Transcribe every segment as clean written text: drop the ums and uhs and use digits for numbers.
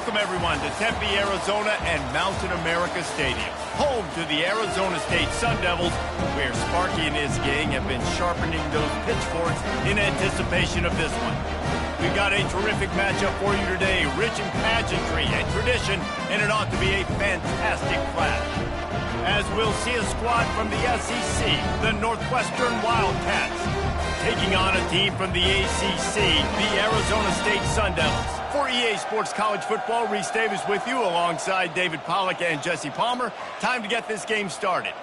Welcome, everyone, to Tempe, Arizona and Mountain America Stadium, home to the Arizona State Sun Devils, where Sparky and his gang have been sharpening those pitchforks in anticipation of this one. We've got a terrific matchup for you today, rich in pageantry and tradition, and it ought to be a fantastic clash. As we'll see a squad from the SEC, the Northwestern Wildcats, taking on a team from the ACC, the Arizona State Sun Devils. For EA Sports College Football, Reese Davis with you alongside David Pollack and Jesse Palmer. Time to get this game started.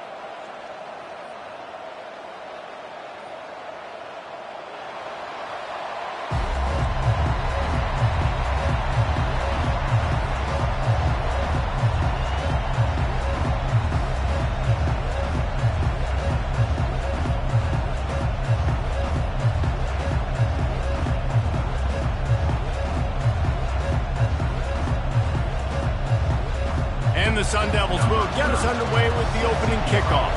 The Sun Devils will get us underway with the opening kickoff.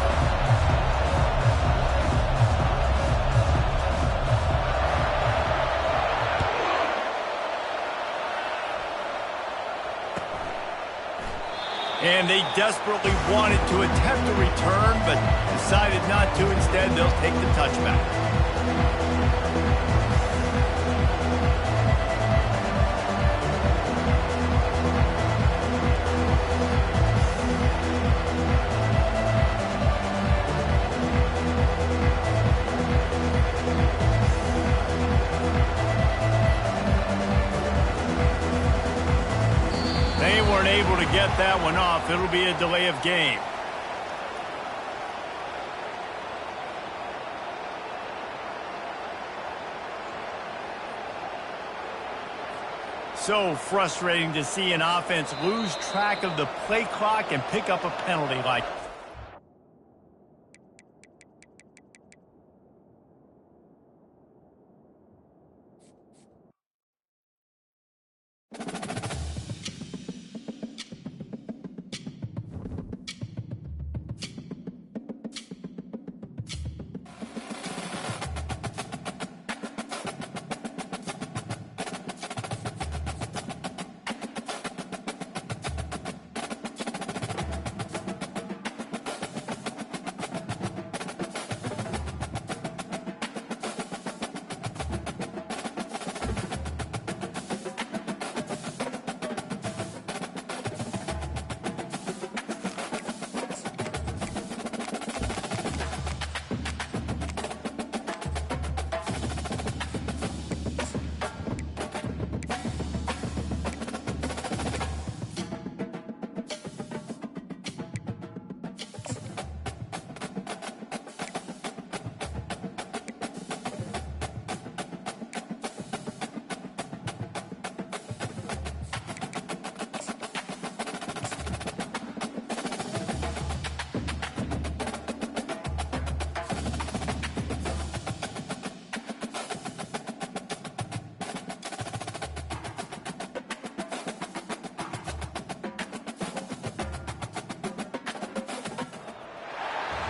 And they desperately wanted to attempt a return, but decided not to. Instead, they'll take the touchback. Able to get that one off. It'll be a delay of game. So frustrating to see an offense lose track of the play clock and pick up a penalty like that.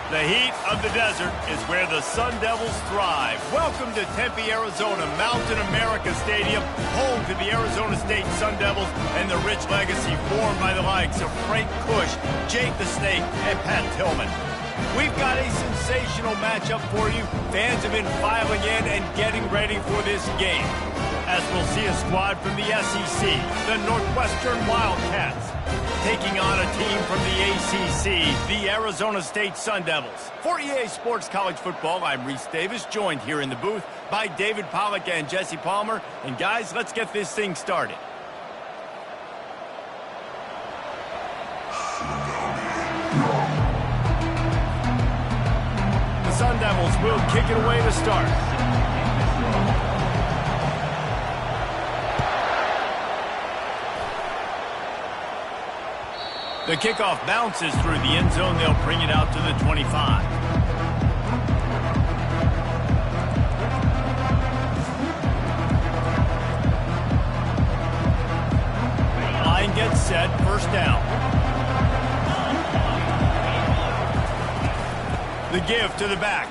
The heat of the desert is where the Sun Devils thrive. Welcome to Tempe, Arizona, Mountain America Stadium, home to the Arizona State Sun Devils and the rich legacy formed by the likes of Frank Kush, Jake the Snake, and Pat Tillman. We've got a sensational matchup for you. Fans have been filing in and getting ready for this game, as we'll see a squad from the SEC, the Northwestern Wildcats, taking on a team from the ACC, the Arizona State Sun Devils. For EA Sports College Football, I'm Reese Davis, joined here in the booth by David Pollack and Jesse Palmer. And guys, let's get this thing started. The Sun Devils will kick it away to start. The kickoff bounces through the end zone. They'll bring it out to the 25. Line gets set, first down. The give to the back.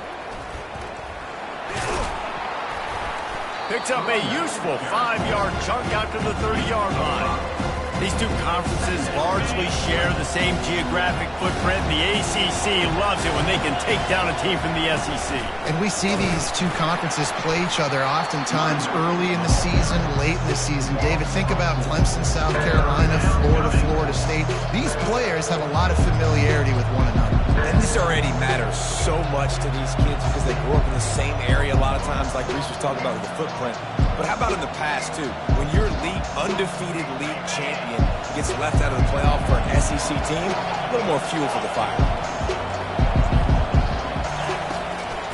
Picks up a useful 5-yard chunk out to the 30-yard line. These two conferences largely share the same geographic footprint. The ACC loves it when they can take down a team from the SEC. And we see these two conferences play each other oftentimes early in the season, late in the season. David, think about Clemson, South Carolina, Florida, Florida State. These players have a lot of familiarity with one another. And this already matters so much to these kids because they grew up in the same area a lot of times, like Reese was talking about with the footprint. But how about in the past, too? When your undefeated league champion gets left out of the playoff for an SEC team, a little more fuel for the fire.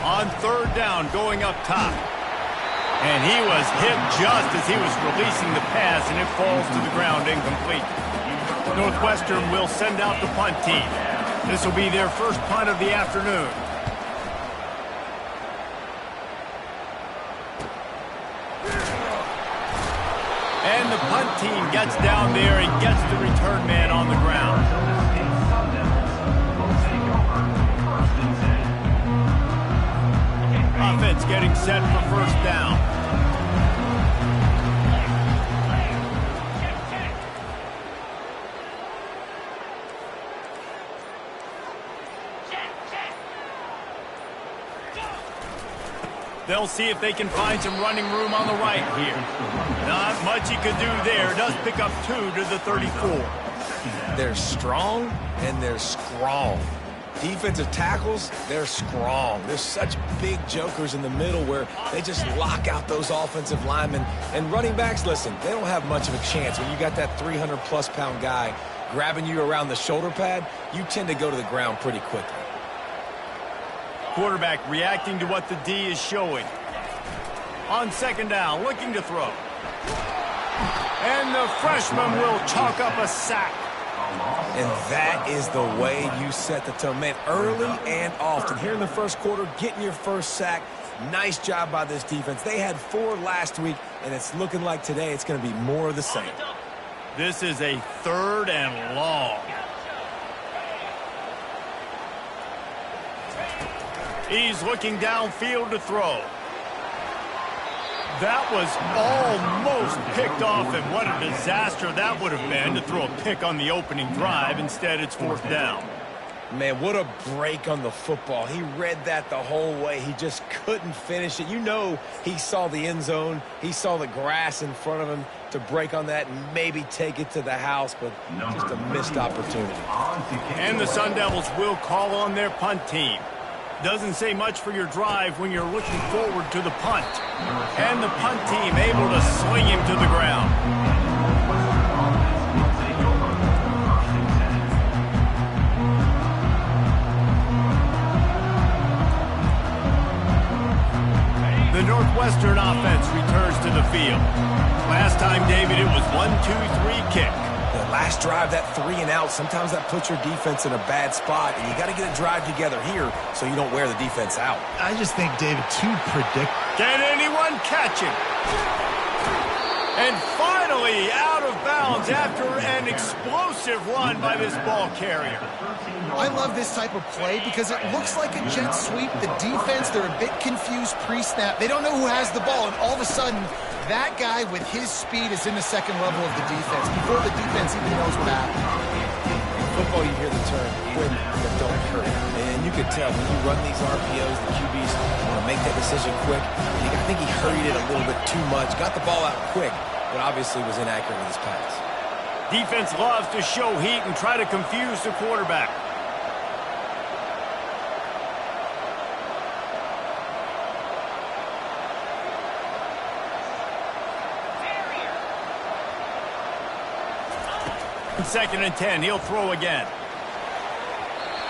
On third down, going up top. And he was hit just as he was releasing the pass, and it falls to the ground incomplete. Northwestern will send out the punt team. This will be their first punt of the afternoon. And the punt team gets down there and gets the return man on the ground. Offense getting set for first down. They'll see if they can find some running room on the right here. Not much he could do there. Does pick up 2 to the 34. They're strong and they're strong. Defensive tackles, they're strong. There's such big jokers in the middle where they just lock out those offensive linemen. And running backs, listen, they don't have much of a chance. When you got that 300-plus pound guy grabbing you around the shoulder pad, you tend to go to the ground pretty quickly. Quarterback reacting to what the D is showing. On second down, looking to throw. And the freshman will chalk up a sack. And that is the way you set the tone. Man, early and often. Here in the first quarter, getting your first sack. Nice job by this defense. They had 4 last week, and it's looking like today it's going to be more of the same. This is a third and long. He's looking downfield to throw. That was almost picked off, and what a disaster that would have been to throw a pick on the opening drive. Instead, it's fourth down. Man, what a break on the football. He read that the whole way. He just couldn't finish it. You know he saw the end zone. He saw the grass in front of him to break on that and maybe take it to the house, but just a missed opportunity. And the Sun Devils will call on their punt team. Doesn't say much for your drive when you're looking forward to the punt. And the punt team able to swing him to the ground. The Northwestern offense returns to the field. Last time, David, it was 1-2-3 kick. The last drive, that 3 and out, sometimes that puts your defense in a bad spot, and you got to get a drive together here so you don't wear the defense out. I just think, David, too predictable. Can anyone catch him? And finally out of bounds after an explosive run by this ball carrier. I love this type of play because it looks like a jet sweep. The defense, they're a bit confused pre-snap. They don't know who has the ball, and all of a sudden, that guy with his speed is in the second level of the defense before the defense even knows what happened. In football, you hear the term, win but don't hurt. And you can tell when you run these RPOs, the QBs want to make that decision quick. I think he hurried it a little bit too much, got the ball out quick, but obviously was inaccurate with his pass. Defense loves to show heat and try to confuse the quarterback. Second and 10, he'll throw again.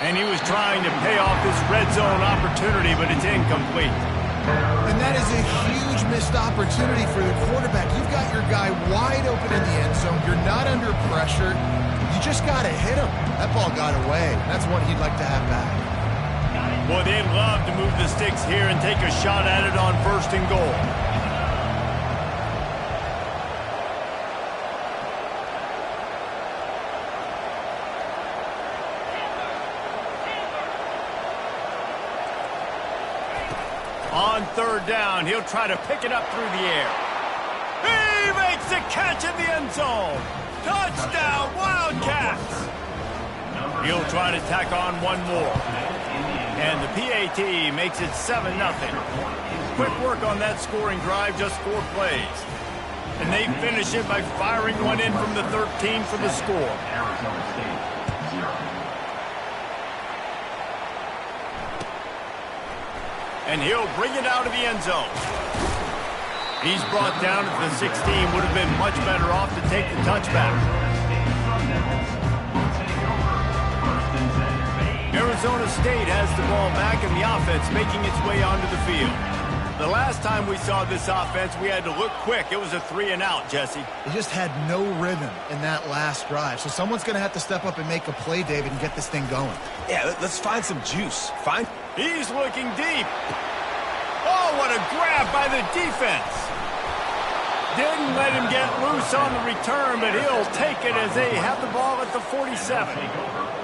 And he was trying to pay off this red zone opportunity, but it's incomplete. And that is a huge missed opportunity for the quarterback. You've got your guy wide open in the end zone. You're not under pressure. You just got to hit him. That ball got away. That's one he'd like to have back. Boy, they'd love to move the sticks here and take a shot at it on first and goal. On third down, he'll try to pick it up through the air. He makes the catch in the end zone. Touchdown, Wildcats! He'll try to tack on one more. And the PAT makes it 7-0. Quick work on that scoring drive, just 4 plays. And they finish it by firing one in from the 13 for the score. And he'll bring it out of the end zone. He's brought down at the 16. Would have been much better off to take the touchback. Arizona State has the ball back and the offense making its way onto the field. The last time we saw this offense, we had to look quick. It was a 3-and-out, Jesse. They just had no rhythm in that last drive. So someone's going to have to step up and make a play, David, and get this thing going. Yeah, let's find some juice. He's looking deep. Oh, what a grab by the defense. Didn't let him get loose on the return, but he'll take it as they have the ball at the 47.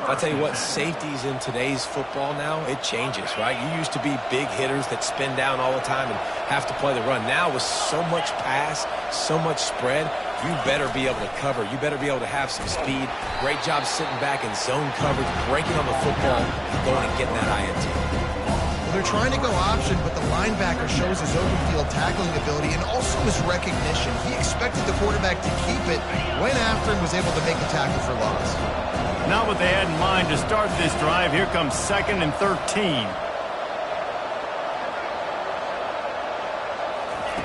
I'll tell you what, safeties in today's football now, it changes, right? You used to be big hitters that spin down all the time and have to play the run. Now with so much pass, so much spread, you better be able to cover. You better be able to have some speed. Great job sitting back in zone coverage, breaking on the football, and going and getting that INT. Well, they're trying to go option, but the linebacker shows his open field tackling ability and also his recognition. He expected the quarterback to keep it, went after him, was able to make a tackle for loss. Not what they had in mind to start this drive. Here comes 2nd and 13.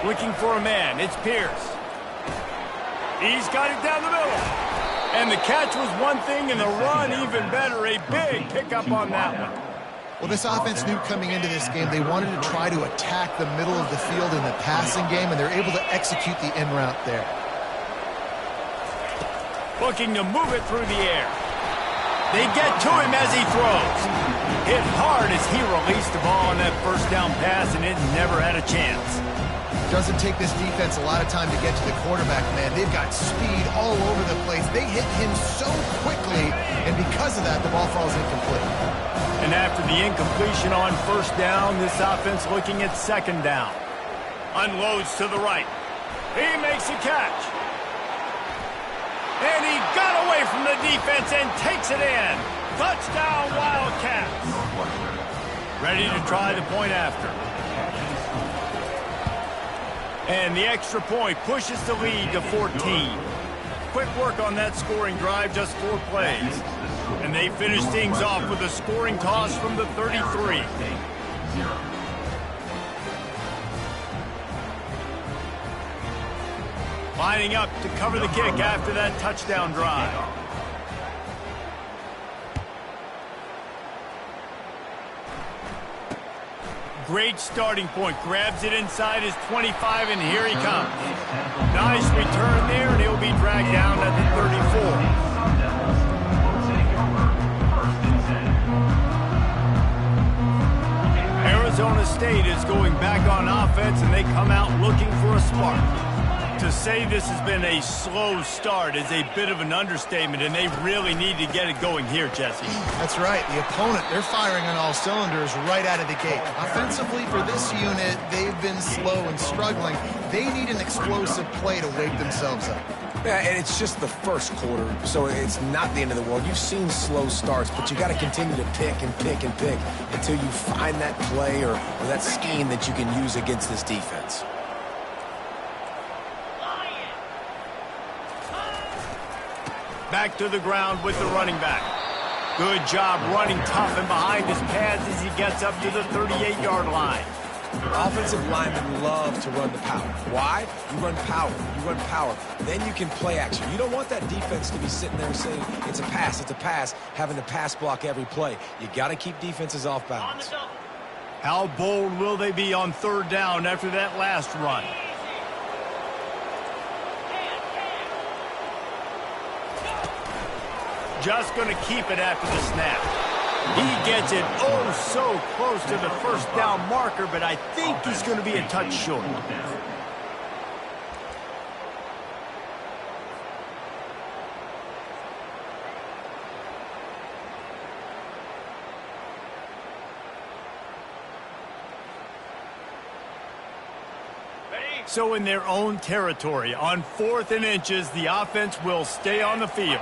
Looking for a man. It's Pierce. He's got it down the middle. And the catch was one thing, and the run even better. A big pickup on that one. Well, this offense knew coming into this game they wanted to try to attack the middle of the field in the passing game, and they're able to execute the in route there. Looking to move it through the air. They get to him as he throws. Hit hard as he released the ball on that first down pass, and it never had a chance. Doesn't take this defense a lot of time to get to the quarterback, man. They've got speed all over the place. They hit him so quickly, and because of that, the ball falls incomplete. And after the incompletion on first down, this offense looking at 2nd down. Unloads to the right. He makes a catch. And he got away from the defense and takes it in. Touchdown, Wildcats. Ready to try the point after. And the extra point pushes the lead to 14. Quick work on that scoring drive, just 4 plays. And they finish things off with a scoring toss from the 33. Lining up to cover the kick after that touchdown drive. Great starting point. Grabs it inside his 25, and here he comes. Nice return there, and he'll be dragged down at the 34. Arizona State is going back on offense, and they come out looking for a spark. To say this has been a slow start is a bit of an understatement, and they really need to get it going here, Jesse. That's right. The opponent, they're firing on all cylinders right out of the gate. Offensively, for this unit, they've been slow and struggling. They need an explosive play to wake themselves up. Yeah, and it's just the first quarter, so it's not the end of the world. You've seen slow starts, but you got to continue to pick and pick and pick until you find that play or that scheme that you can use against this defense. Back to the ground with the running back. Good job running tough and behind his pads as he gets up to the 38-yard line. Offensive linemen love to run the power. Why? You run power. You run power. Then you can play action. You don't want that defense to be sitting there saying, it's a pass, having to pass block every play. You got to keep defenses off balance. How bold will they be on 3rd down after that last run? Just going to keep it after the snap. He gets it oh so close to the 1st down marker, but I think he's going to be a touch short. Ready? So in their own territory, on 4th and inches, the offense will stay on the field.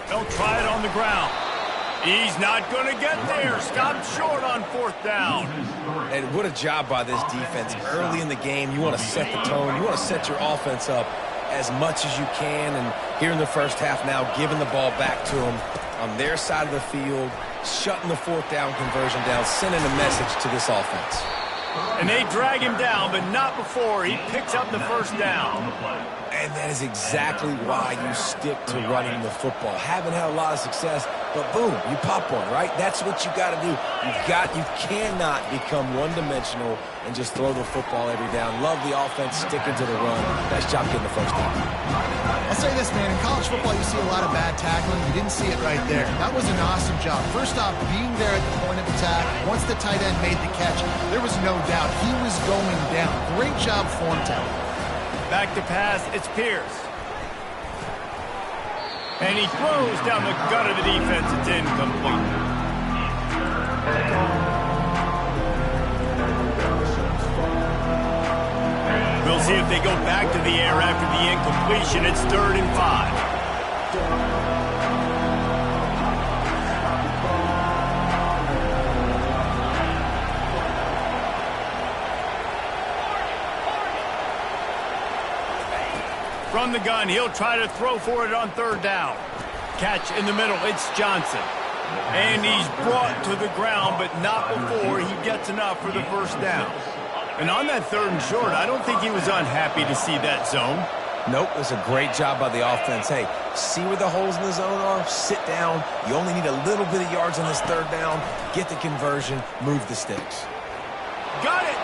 They'll try it on the ground. He's not going to get there. Stopped short on 4th down. And what a job by this defense. Early in the game, you want to set the tone. You want to set your offense up as much as you can. And here in the first half now, giving the ball back to them on their side of the field, shutting the 4th down conversion down, sending a message to this offense. And they drag him down, but not before he picks up the 1st down. And that is exactly why you stick to running the football. Haven't had a lot of success, but boom, you pop one, right? That's what you got to do. You cannot become one-dimensional and just throw the football every down. Love the offense sticking to the run. Nice job getting the 1st down. I'll say this, man. In college football, you see a lot of bad tackling. You didn't see it right there. That was an awesome job. First off, being there at the point of attack. Once the tight end made the catch, there was no doubt he was going down. Great job form tackling. Back to pass, it's Pierce. And he throws down the gut of the defense. It's incomplete. We'll see if they go back to the air after the incompletion. It's 3rd and 5. From the gun, he'll try to throw for it on 3rd down. Catch in the middle, it's Johnson. And he's brought to the ground, but not before he gets enough for the 1st down. And on that 3rd and short, I don't think he was unhappy to see that zone. Nope, it was a great job by the offense. Hey, see where the holes in the zone are? Sit down. You only need a little bit of yards on this 3rd down. Get the conversion, move the sticks. Got it!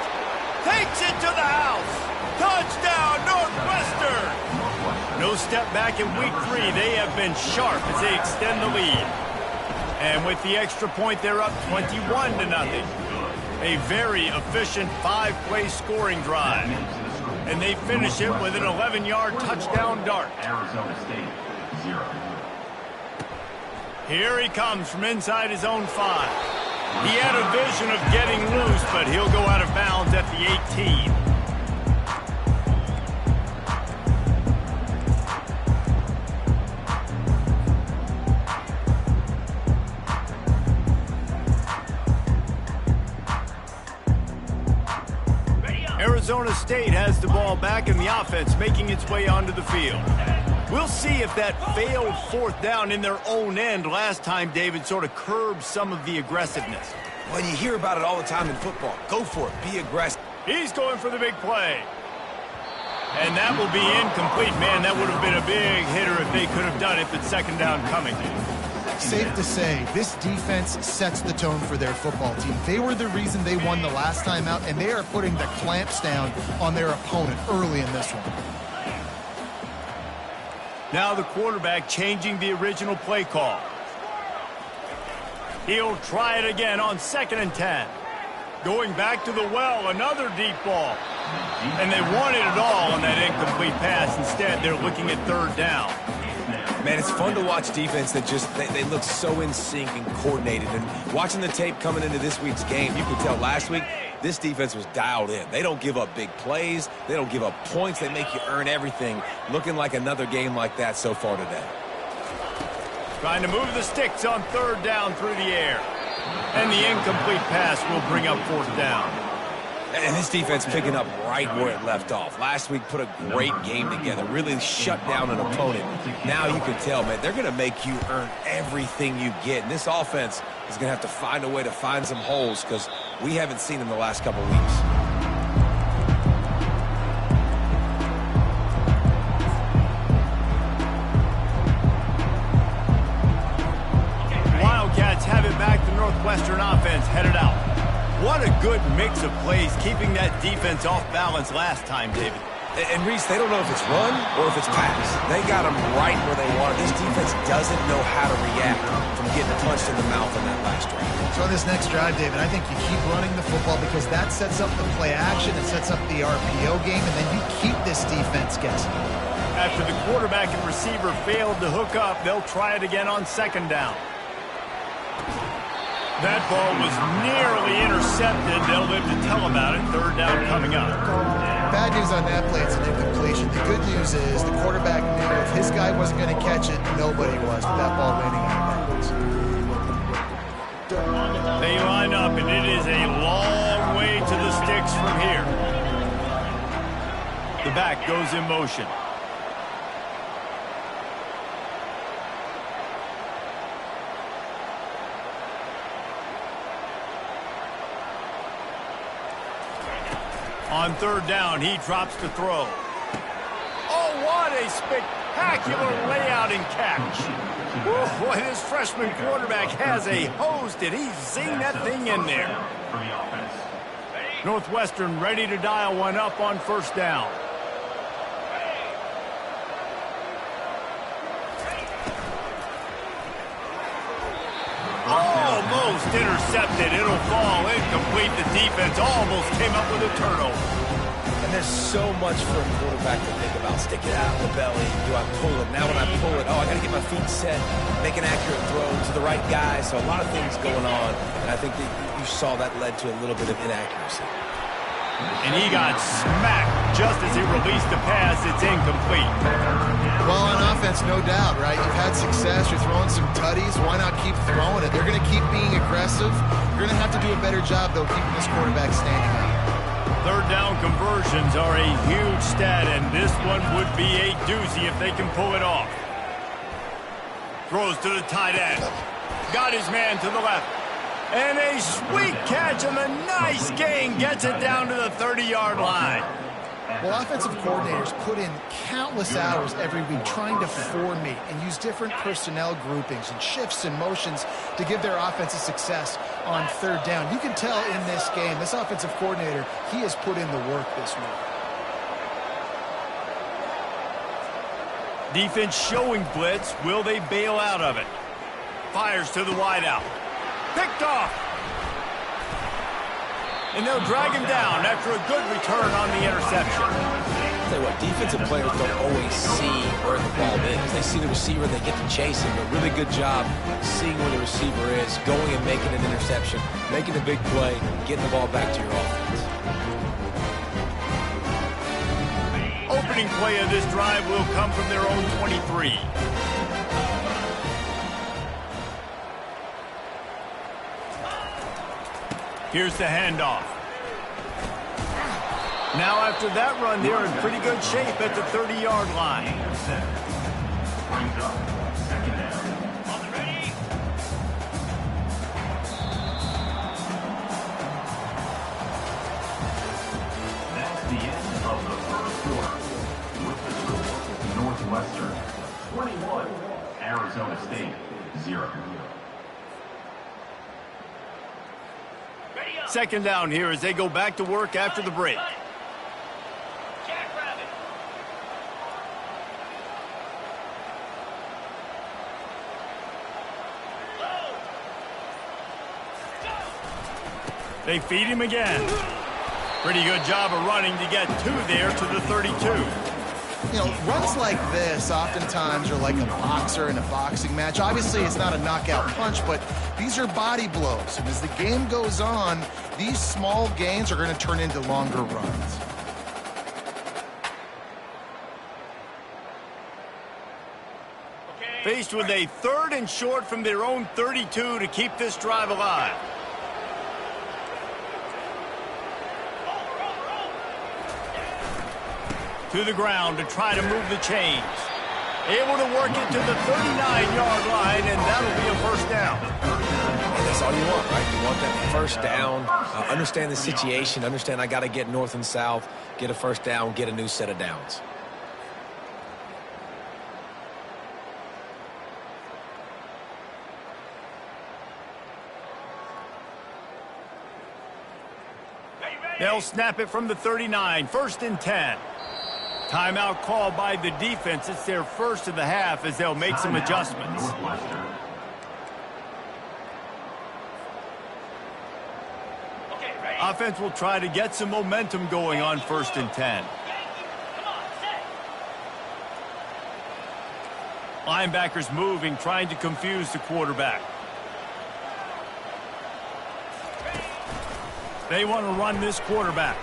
Takes it to the house! Touchdown, Northwestern! No step back in week 3. They have been sharp as they extend the lead. And with the extra point, they're up 21-0. A very efficient 5-play scoring drive. And they finish it with an 11-yard touchdown dart. Arizona State, 0. Here he comes from inside his own 5. He had a vision of getting loose, but he'll go out of bounds at the 18. Arizona State has the ball back in the offense, making its way onto the field. We'll see if that failed 4th down in their own end last time, David, sort of curbed some of the aggressiveness. Well, you hear about it all the time in football. Go for it. Be aggressive. He's going for the big play. And that will be incomplete. Man, that would have been a big hitter if they could have done it, but 2nd down coming. Safe to say, this defense sets the tone for their football team. They were the reason they won the last time out, and they are putting the clamps down on their opponent early in this one. Now the quarterback changing the original play call. He'll try it again on 2nd and 10. Going back to the well, another deep ball. And they wanted it all on that incomplete pass. Instead, they're looking at 3rd down. Man, it's fun to watch defense that just, they look so in sync and coordinated. And watching the tape coming into this week's game, you could tell last week, this defense was dialed in. They don't give up big plays. They don't give up points. They make you earn everything. Looking like another game like that so far today. Trying to move the sticks on 3rd down through the air. And the incomplete pass will bring up 4th down. And this defense picking up right where it left off. Last week put a great game together, really shut down an opponent. Now you can tell, man, they're going to make you earn everything you get. And this offense is going to have to find a way to find some holes because we haven't seen them the last couple weeks. Wildcats have it back. The Northwestern offense headed out. What a good mix of plays, keeping that defense off balance last time, David. And Reese, they don't know if it's run or if it's pass. They got them right where they want. This defense doesn't know how to react from getting punched in the mouth in that last drive. So on this next drive, David, I think you keep running the football because that sets up the play action, it sets up the RPO game, and then you keep this defense guessing. After the quarterback and receiver failed to hook up, they'll try it again on second down. That ball was nearly intercepted. They'll live to tell about it. Third down coming up. Bad news on that play, it's an incompletion. The good news is the quarterback knew if his guy wasn't going to catch it, nobody was with that ball landing out of bounds. They line up, and it is a long way to the sticks from here. The back goes in motion. On third down, he drops to throw. Oh, what a spectacular layout and catch. Woo, boy, this freshman quarterback has a hose. Did he zing that thing in there? Northwestern ready to dial one up on first down. Almost intercepted. It'll fall incomplete. The defense almost came up with a turnover. And there's so much for a quarterback to think about. Stick it out of the belly. Do I pull it? Now when I pull it, I got to get my feet set, make an accurate throw to the right guy. So a lot of things going on. And I think that you saw that led to a little bit of inaccuracy. And he got smacked just as he released the pass. It's incomplete. Well, on offense, no doubt, right? You've had success. You're throwing some tutties. Why not keep throwing it? They're going to keep being aggressive. You're going to have to do a better job, though, keeping this quarterback standing out. Third down conversions are a huge stat, and this one would be a doozy if they can pull it off. Throws to the tight end. Got his man to the left. And a sweet catch and a nice gain gets it down to the 30-yard line. Well, offensive coordinators put in countless hours every week trying to formate and use different personnel groupings and shifts and motions to give their offensive success on third down. You can tell in this game, this offensive coordinator, he has put in the work this week. Defense showing blitz. Will they bail out of it? Fires to the wideout. Picked off. And they'll drag him down after a good return on the interception. I'll tell you what, defensive players don't always see where the ball is. They see the receiver, they get to chase him. But really good job seeing where the receiver is, going and making an interception, making a big play, getting the ball back to your offense. Opening play of this drive will come from their own 23. Here's the handoff. Now after that run, they're in pretty good shape at the 30-yard line. Brings up second down. On the ready. That's the end of the first quarter. With the score, Northwestern 21, Arizona State 0. Second down here as they go back to work after the break. They feed him again. Pretty good job of running to get two there to the 32. You know, runs like this oftentimes are like a boxer in a boxing match. Obviously, it's not a knockout punch, but these are body blows. And as the game goes on, these small gains are going to turn into longer runs. Faced with a third and short from their own 32 to keep this drive alive. To the ground to try to move the chains. Able to work it to the 39-yard line, and that'll be a first down. And that's all you want, right? You want that first down, understand the situation, understand I got to get north and south, get a first down, get a new set of downs. They'll snap it from the 39, first and 10. Timeout called by the defense. It's their first of the half as they'll make some adjustments. Offense will try to get some momentum going on first and 10. Linebackers moving, trying to confuse the quarterback. They want to run this quarterback.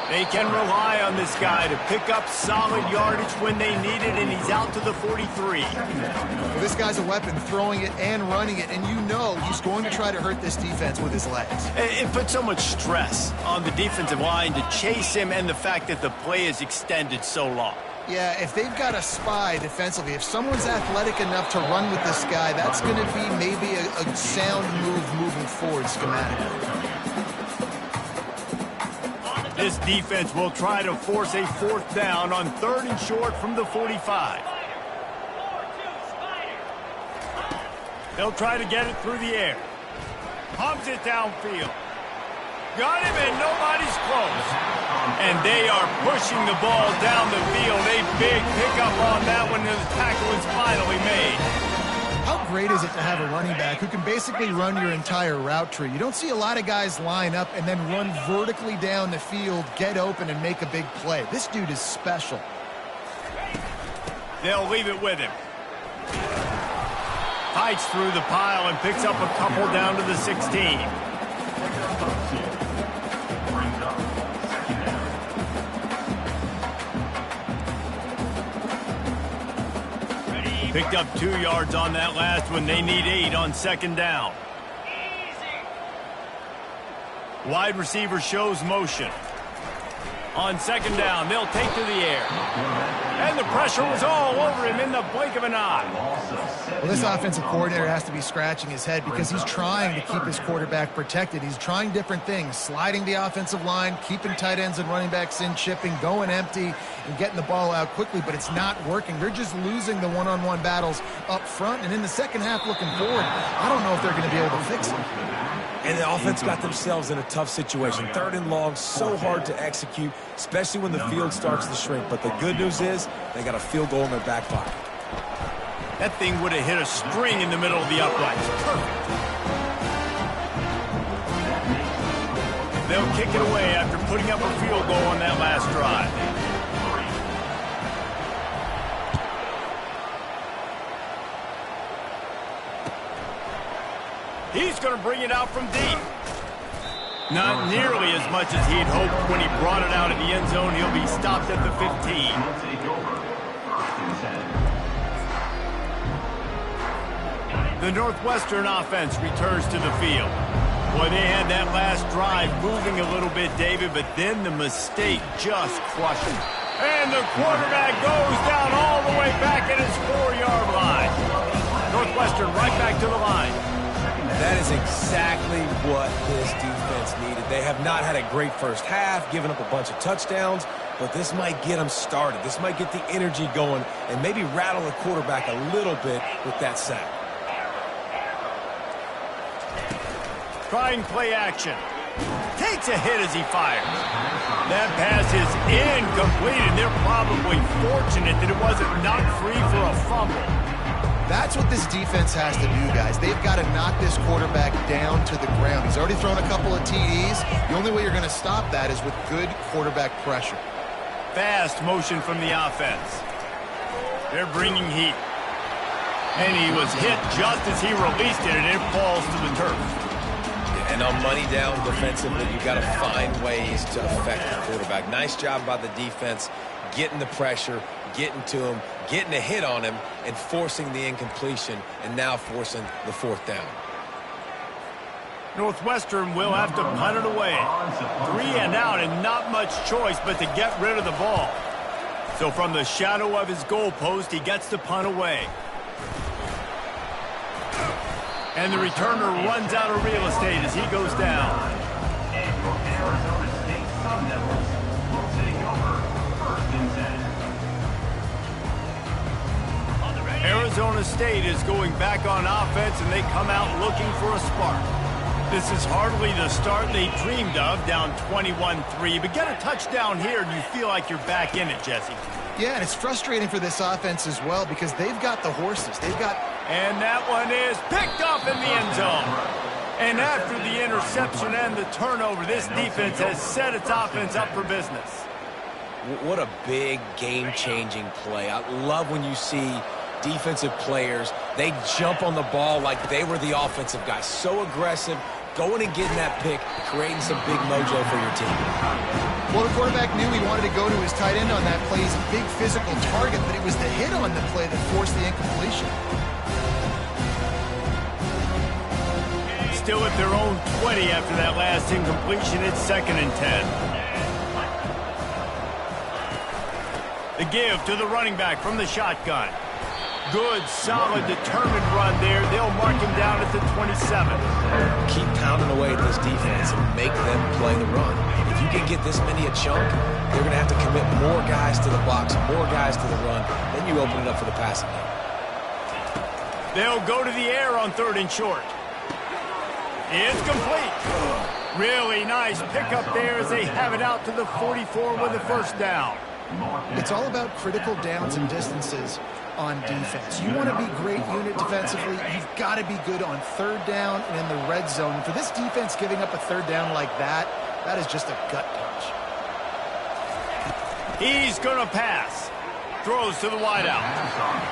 They can rely on this guy to pick up solid yardage when they need it, and he's out to the 43. Well, this guy's a weapon, throwing it and running it, and you know he's going to try to hurt this defense with his legs. It puts so much stress on the defensive line to chase him, and the fact that the play is extended so long. Yeah, if they've got a spy defensively, if someone's athletic enough to run with this guy, that's going to be maybe a sound move moving forward schematically. This defense will try to force a 4th down on 3rd and short from the 45. They'll try to get it through the air. Pumps it downfield. Got him, and nobody's close. And they are pushing the ball down the field. A big pickup on that one, and the tackle is finally made. How great is it to have a running back who can basically run your entire route tree? You don't see a lot of guys line up and then run vertically down the field, get open, and make a big play. This dude is special. They'll leave it with him. Fights through the pile and picks up a couple down to the 16. Picked up 2 yards on that last one. They need 8 on 2nd down. Wide receiver shows motion. On 2nd down, they'll take to the air. And the pressure was all over him in the blink of an eye. Well, this offensive coordinator has to be scratching his head because he's trying to keep his quarterback protected. He's trying different things, sliding the offensive line, keeping tight ends and running backs in, chipping, going empty, and getting the ball out quickly, but it's not working. They're just losing the one-on-one battles up front, and in the second half looking forward, I don't know if they're going to be able to fix it. And the offense got themselves in a tough situation. 3rd and long, so hard to execute, especially when the field starts to shrink. But the good news is they got a field goal in their back pocket. That thing would have hit a string in the middle of the uprights. Perfect. They'll kick it away after putting up a field goal on that last drive. He's going to bring it out from deep. Not nearly as much as he'd hoped when he brought it out of the end zone. He'll be stopped at the 15. The Northwestern offense returns to the field. Boy, they had that last drive moving a little bit, David, but then the mistake just crushed him. And the quarterback goes down all the way back at his 4-yard line. Northwestern right back to the line. That is exactly what this defense needed. They have not had a great first half, given up a bunch of touchdowns, but this might get them started. This might get the energy going and maybe rattle the quarterback a little bit with that sack. Trying play action. Takes a hit as he fires. That pass is incomplete, and they're probably fortunate that it wasn't knocked free for a fumble. That's what this defense has to do, guys. They've got to knock this quarterback down to the ground. He's already thrown a couple of TDs. The only way you're going to stop that is with good quarterback pressure. Fast motion from the offense. They're bringing heat. And he was hit just as he released it, and it falls to the turf. And on money down defensively, you've got to find ways to affect the quarterback. Nice job by the defense, getting the pressure, getting to him, getting a hit on him, and forcing the incompletion, and now forcing the 4th down. Northwestern will have to punt it away. 3 and out, and not much choice but to get rid of the ball. So from the shadow of his goalpost, he gets to punt away. And the returner runs out of real estate as he goes down. And your Arizona State Sun Devils will take over 1st and 10. Arizona State is going back on offense, and they come out looking for a spark. This is hardly the start they dreamed of, down 21-3. But get a touchdown here, and you feel like you're back in it, Jesse. Yeah, and it's frustrating for this offense as well because they've got the horses. They've got... And that one is picked up in the end zone. And after the interception and the turnover, this defense has set its offense up for business. What a big game-changing play. I love when you see defensive players, they jump on the ball like they were the offensive guy. So aggressive, going and getting that pick, creating some big mojo for your team. Well, the quarterback knew he wanted to go to his tight end on that play. He's a big physical target, but it was the hit on the play that forced the incompletion. Still at their own 20 after that last incompletion. It's 2nd and 10. The give to the running back from the shotgun. Good, solid, determined run there. They'll mark him down at the 27. Keep pounding away at this defense and make them play the run. If you can get this many a chunk, they're going to have to commit more guys to the box, more guys to the run. Then you open it up for the passing game. They'll go to the air on 3rd and short. It's complete. Really nice pickup there as they have it out to the 44 with a 1st down. It's all about critical downs and distances on defense. You want to be great unit defensively, you've got to be good on 3rd down and in the red zone. And for this defense giving up a 3rd down like that, that is just a gut punch. He's going to pass. Throws to the wideout.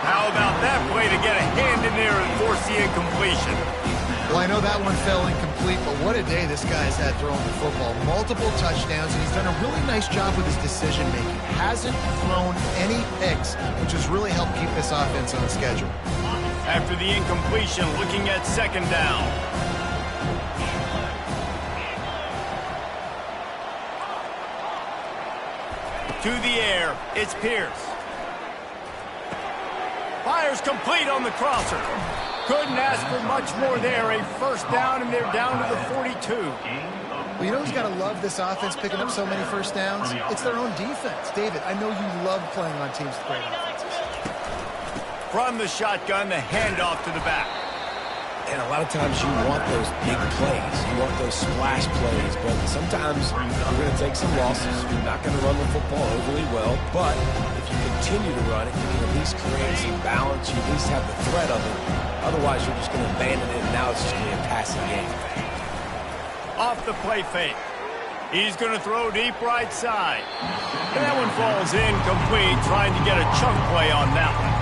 How about that play to get a hand in there and force the incompletion? Well, I know that one fell incomplete, but what a day this guy's had throwing the football. Multiple touchdowns, and he's done a really nice job with his decision-making. Hasn't thrown any picks, which has really helped keep this offense on schedule. After the incompletion, looking at 2nd down. To the air, it's Pierce. Fires complete on the crosser. Couldn't ask for much more there. A 1st down, and they're down to the 42. Well, you know who's got to love this offense picking up so many 1st downs? It's their own defense. David, I know you love playing on teams with great offenses. From the shotgun, the handoff to the back. And a lot of times you want those big plays. You want those splash plays. But sometimes you're going to take some losses. You're not going to run the football overly well. But if you continue to run it, you can at least create some balance. You at least have the threat of it. Otherwise, you're just going to abandon it, and now it's just going to be a passing game. Off the play fake. He's going to throw deep right side. That one falls incomplete, trying to get a chunk play on that one.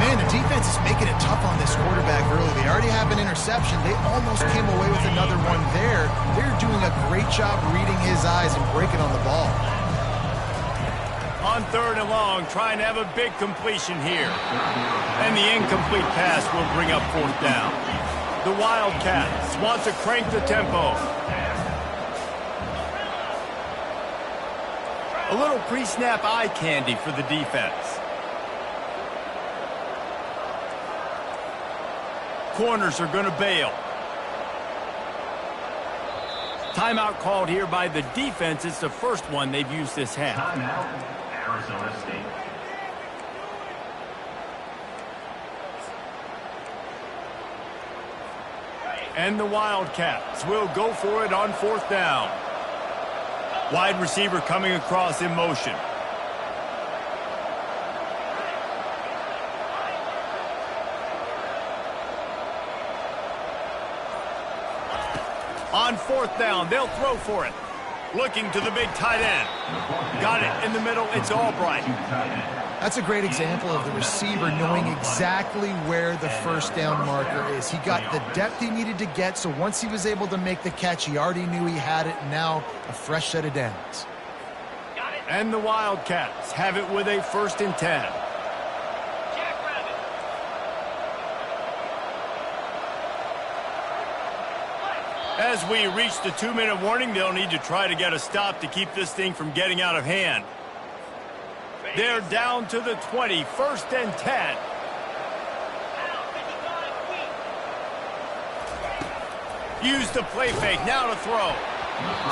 Man, the defense is making it tough on this quarterback early. They already have an interception. They almost came away with another one there. They're doing a great job reading his eyes and breaking on the ball. On 3rd and long, trying to have a big completion here. And the incomplete pass will bring up 4th down. The Wildcats want to crank the tempo. A little pre-snap eye candy for the defense. Corners are going to bail. Timeout called here by the defense. It's the 1st one they've used this half. Timeout, Arizona State. And the Wildcats will go for it on 4th down. Wide receiver coming across in motion. On 4th down, they'll throw for it. Looking to the big tight end. Got it in the middle. It's Albright. That's a great example of the receiver knowing exactly where the 1st down marker is. He got the depth he needed to get, so once he was able to make the catch, he already knew he had it, and now a fresh set of downs. And the Wildcats have it with a 1st and 10. As we reach the 2-minute warning, they'll need to try to get a stop to keep this thing from getting out of hand. They're down to the 20, 1st and 10. Use the play fake, now to throw.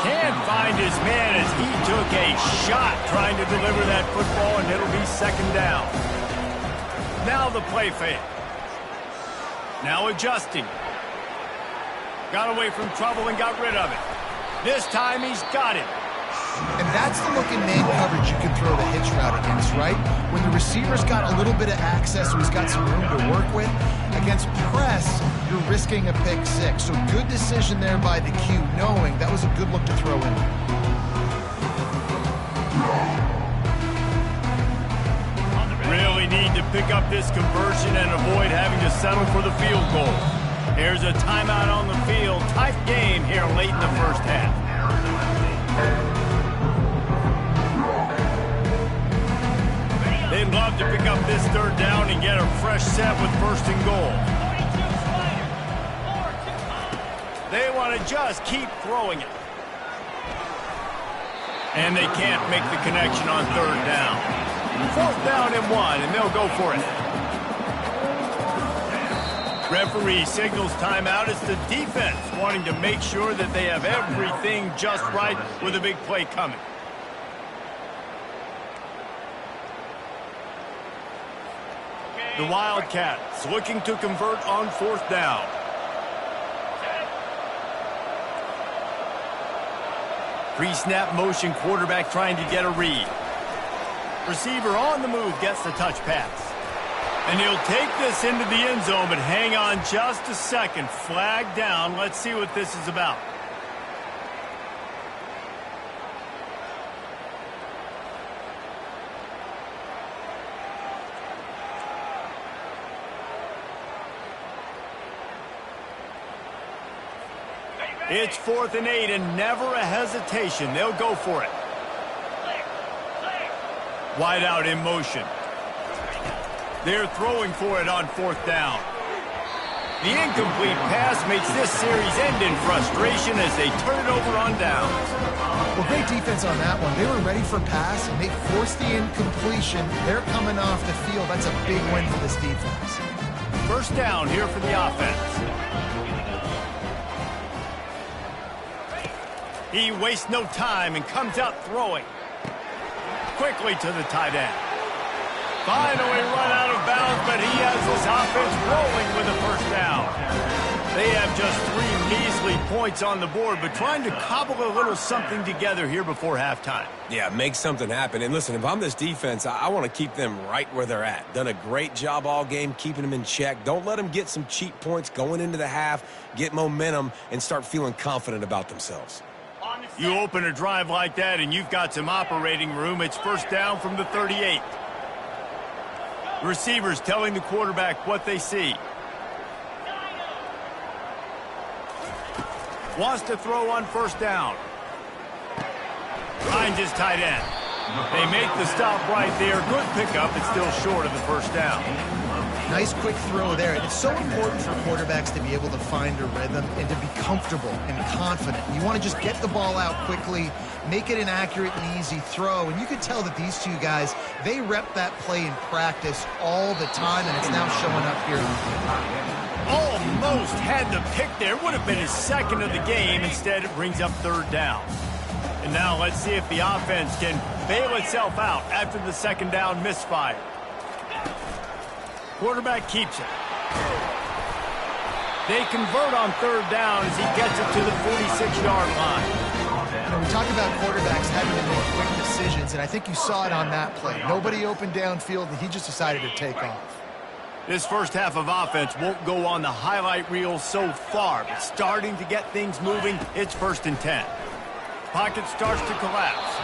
Can't find his man as he took a shot trying to deliver that football, and it'll be 2nd down. Now the play fake. Now adjusting. Got away from trouble and got rid of it. This time he's got it. And that's the look in man coverage you can throw the hitch route against, right? When the receiver's got a little bit of access, so he's got some room to work with. Against press, you're risking a pick 6. So good decision there by the Q, knowing that was a good look to throw in. pick up this conversion and avoid having to settle for the field goal. Here's a timeout on the field. Tight game here late in the first half. They'd love to pick up this third down and get a fresh set with first and goal. They want to just keep throwing it. And they can't make the connection on third down. Fourth down and 1, and they'll go for it. Referee signals timeout. It's the defense wanting to make sure that they have everything just right with a big play coming. The Wildcats looking to convert on fourth down. Pre-snap motion, quarterback trying to get a read. Receiver on the move gets the touch pass. And he'll take this into the end zone, but hang on just a second. Flag down. Let's see what this is about. It's 4th and 8 and never a hesitation. They'll go for it. Wide out in motion. They're throwing for it on fourth down. The incomplete pass makes this series end in frustration as they turn it over on downs. Well, great defense on that one. They were ready for pass, and they forced the incompletion. They're coming off the field. That's a big win for this defense. First down here for the offense. He wastes no time and comes out throwing. Quickly to the tight end. Finally run out of bounds, but he has this offense rolling with a first down. They have just 3 measly points on the board, but trying to cobble a little something together here before halftime. Yeah, make something happen. And listen, if I'm this defense, I want to keep them right where they're at. Done a great job all game keeping them in check. Don't let them get some cheap points going into the half, get momentum, and start feeling confident about themselves. You open a drive like that and you've got some operating room. It's first down from the 38. Receivers telling the quarterback what they see. Wants to throw on first down. Finds his tight end. They make the stop right there. Good pickup. It's still short of the first down. Nice quick throw there. And it's so important for quarterbacks to be able to find a rhythm and to be comfortable and confident. You want to just get the ball out quickly, make it an accurate and easy throw. And you can tell that these two guys, they rep that play in practice all the time, and it's now showing up here. Almost had the pick there. Would have been his second of the game. Instead, it brings up third down. And now let's see if the offense can bail itself out after the second down misfire. Quarterback keeps it. They convert on third down as he gets it to the 46-yard line. You know, we talk about quarterbacks having to make quick decisions, and I think you saw it on that play. Nobody open downfield, and he just decided to take off. This first half of offense won't go on the highlight reel so far, but starting to get things moving, it's 1st and 10. Pocket starts to collapse.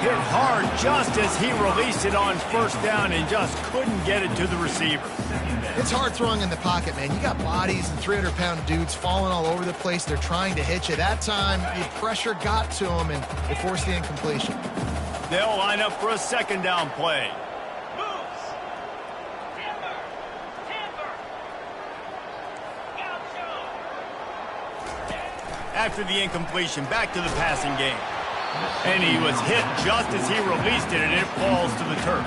Hit hard just as he released it on first down and just couldn't get it to the receiver. It's hard throwing in the pocket, man. You got bodies and 300-pound dudes falling all over the place. They're trying to hit you. That time, the pressure got to them, and they forced the incompletion. They'll line up for a second down play. After the incompletion, back to the passing game. And he was hit just as he released it, and it falls to the turf.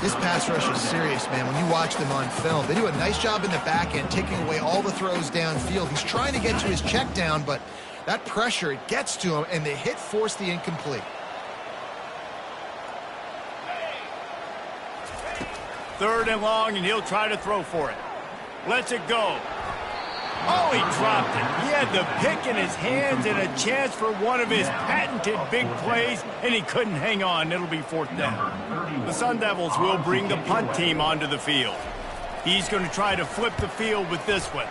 This pass rush is serious, man. When you watch them on film, they do a nice job in the back end, taking away all the throws downfield. He's trying to get to his check down, but that pressure, it gets to him, and the hit forced the incomplete. Third and long, and he'll try to throw for it. Lets it go. Oh, he dropped it. He had the pick in his hands and a chance for one of his patented big plays, and he couldn't hang on. It'll be fourth down. The Sun Devils will bring the punt team onto the field. He's going to try to flip the field with this one.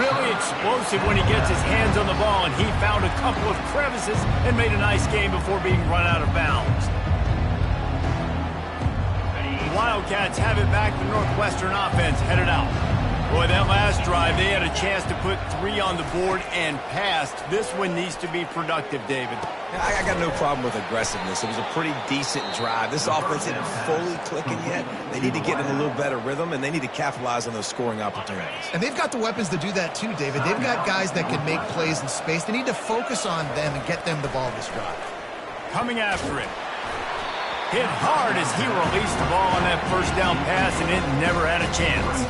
Really explosive when he gets his hands on the ball, and he found a couple of crevices and made a nice game before being run out of bounds. Wildcats have it back. The Northwestern offense headed out. Boy, that last drive, they had a chance to put 3 on the board and passed. This one needs to be productive, David. I got no problem with aggressiveness. It was a pretty decent drive. This offense isn't fully clicking yet. They need to get in a little better rhythm, and they need to capitalize on those scoring opportunities. And they've got the weapons to do that too, David. They've got guys that can make plays in space. They need to focus on them and get them the ball this drive. Coming after it. Hit hard as he released the ball on that first down pass, and it never had a chance.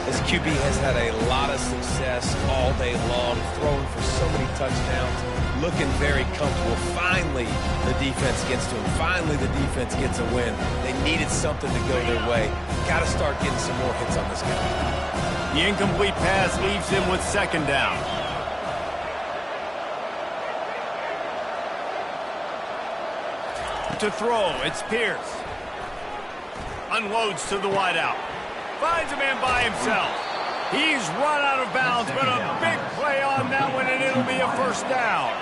This QB has had a lot of success all day long, throwing for so many touchdowns, looking very comfortable. Finally, the defense gets to him. Finally, the defense gets a win. They needed something to go their way. Got to start getting some more hits on this guy. The incomplete pass leaves him with second down. To throw, it's Pierce. Unloads to the wideout. Finds a man by himself. He's run out of bounds, but a big play on that one, and it'll be a first down.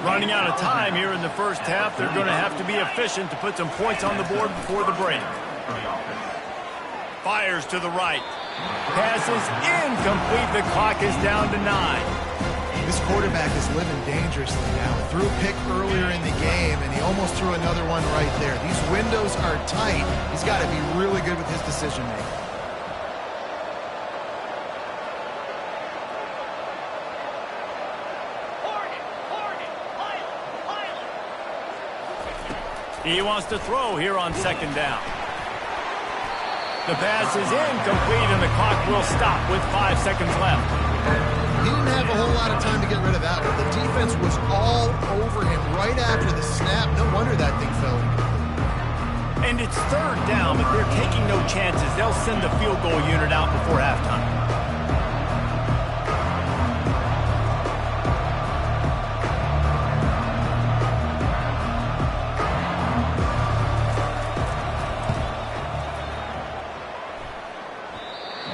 Running out of time here in the first half. They're going to have to be efficient to put some points on the board before the break. Fires to the right. Pass is incomplete. The clock is down to 9. This quarterback is living dangerously now. Threw a pick earlier in the game, and he almost threw another one right there. These windows are tight. He's got to be really good with his decision-making. He wants to throw here on second down. The pass is incomplete, and the clock will stop with 5 seconds left. He didn't have a whole lot of time to get rid of that one. The defense was all over him right after the snap. No wonder that thing fell. And it's third down, but they're taking no chances. They'll send the field goal unit out before halftime.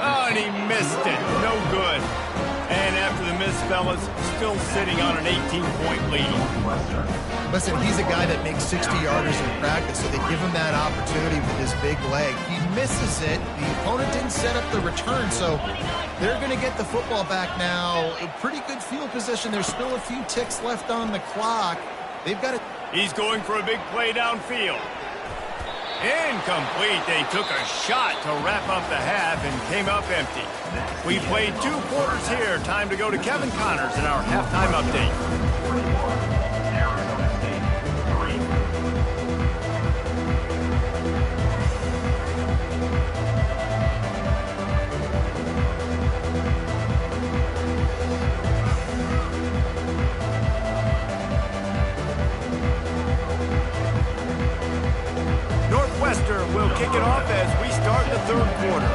Oh, and he missed it. No good. And after the miss, fellas, still sitting on an 18-point lead. Listen, he's a guy that makes 60-yarders in practice, so they give him that opportunity with his big leg. He misses it. The opponent didn't set up the return, so they're going to get the football back now. A pretty good field position. There's still a few ticks left on the clock. They've got it. He's going for a big play downfield. Incomplete. They took a shot to wrap up the half and came up empty. We played 2 quarters here. Time to go to Kevin Connors in our halftime update. Arizona State 3. Northwestern will kick it off as we start the third quarter.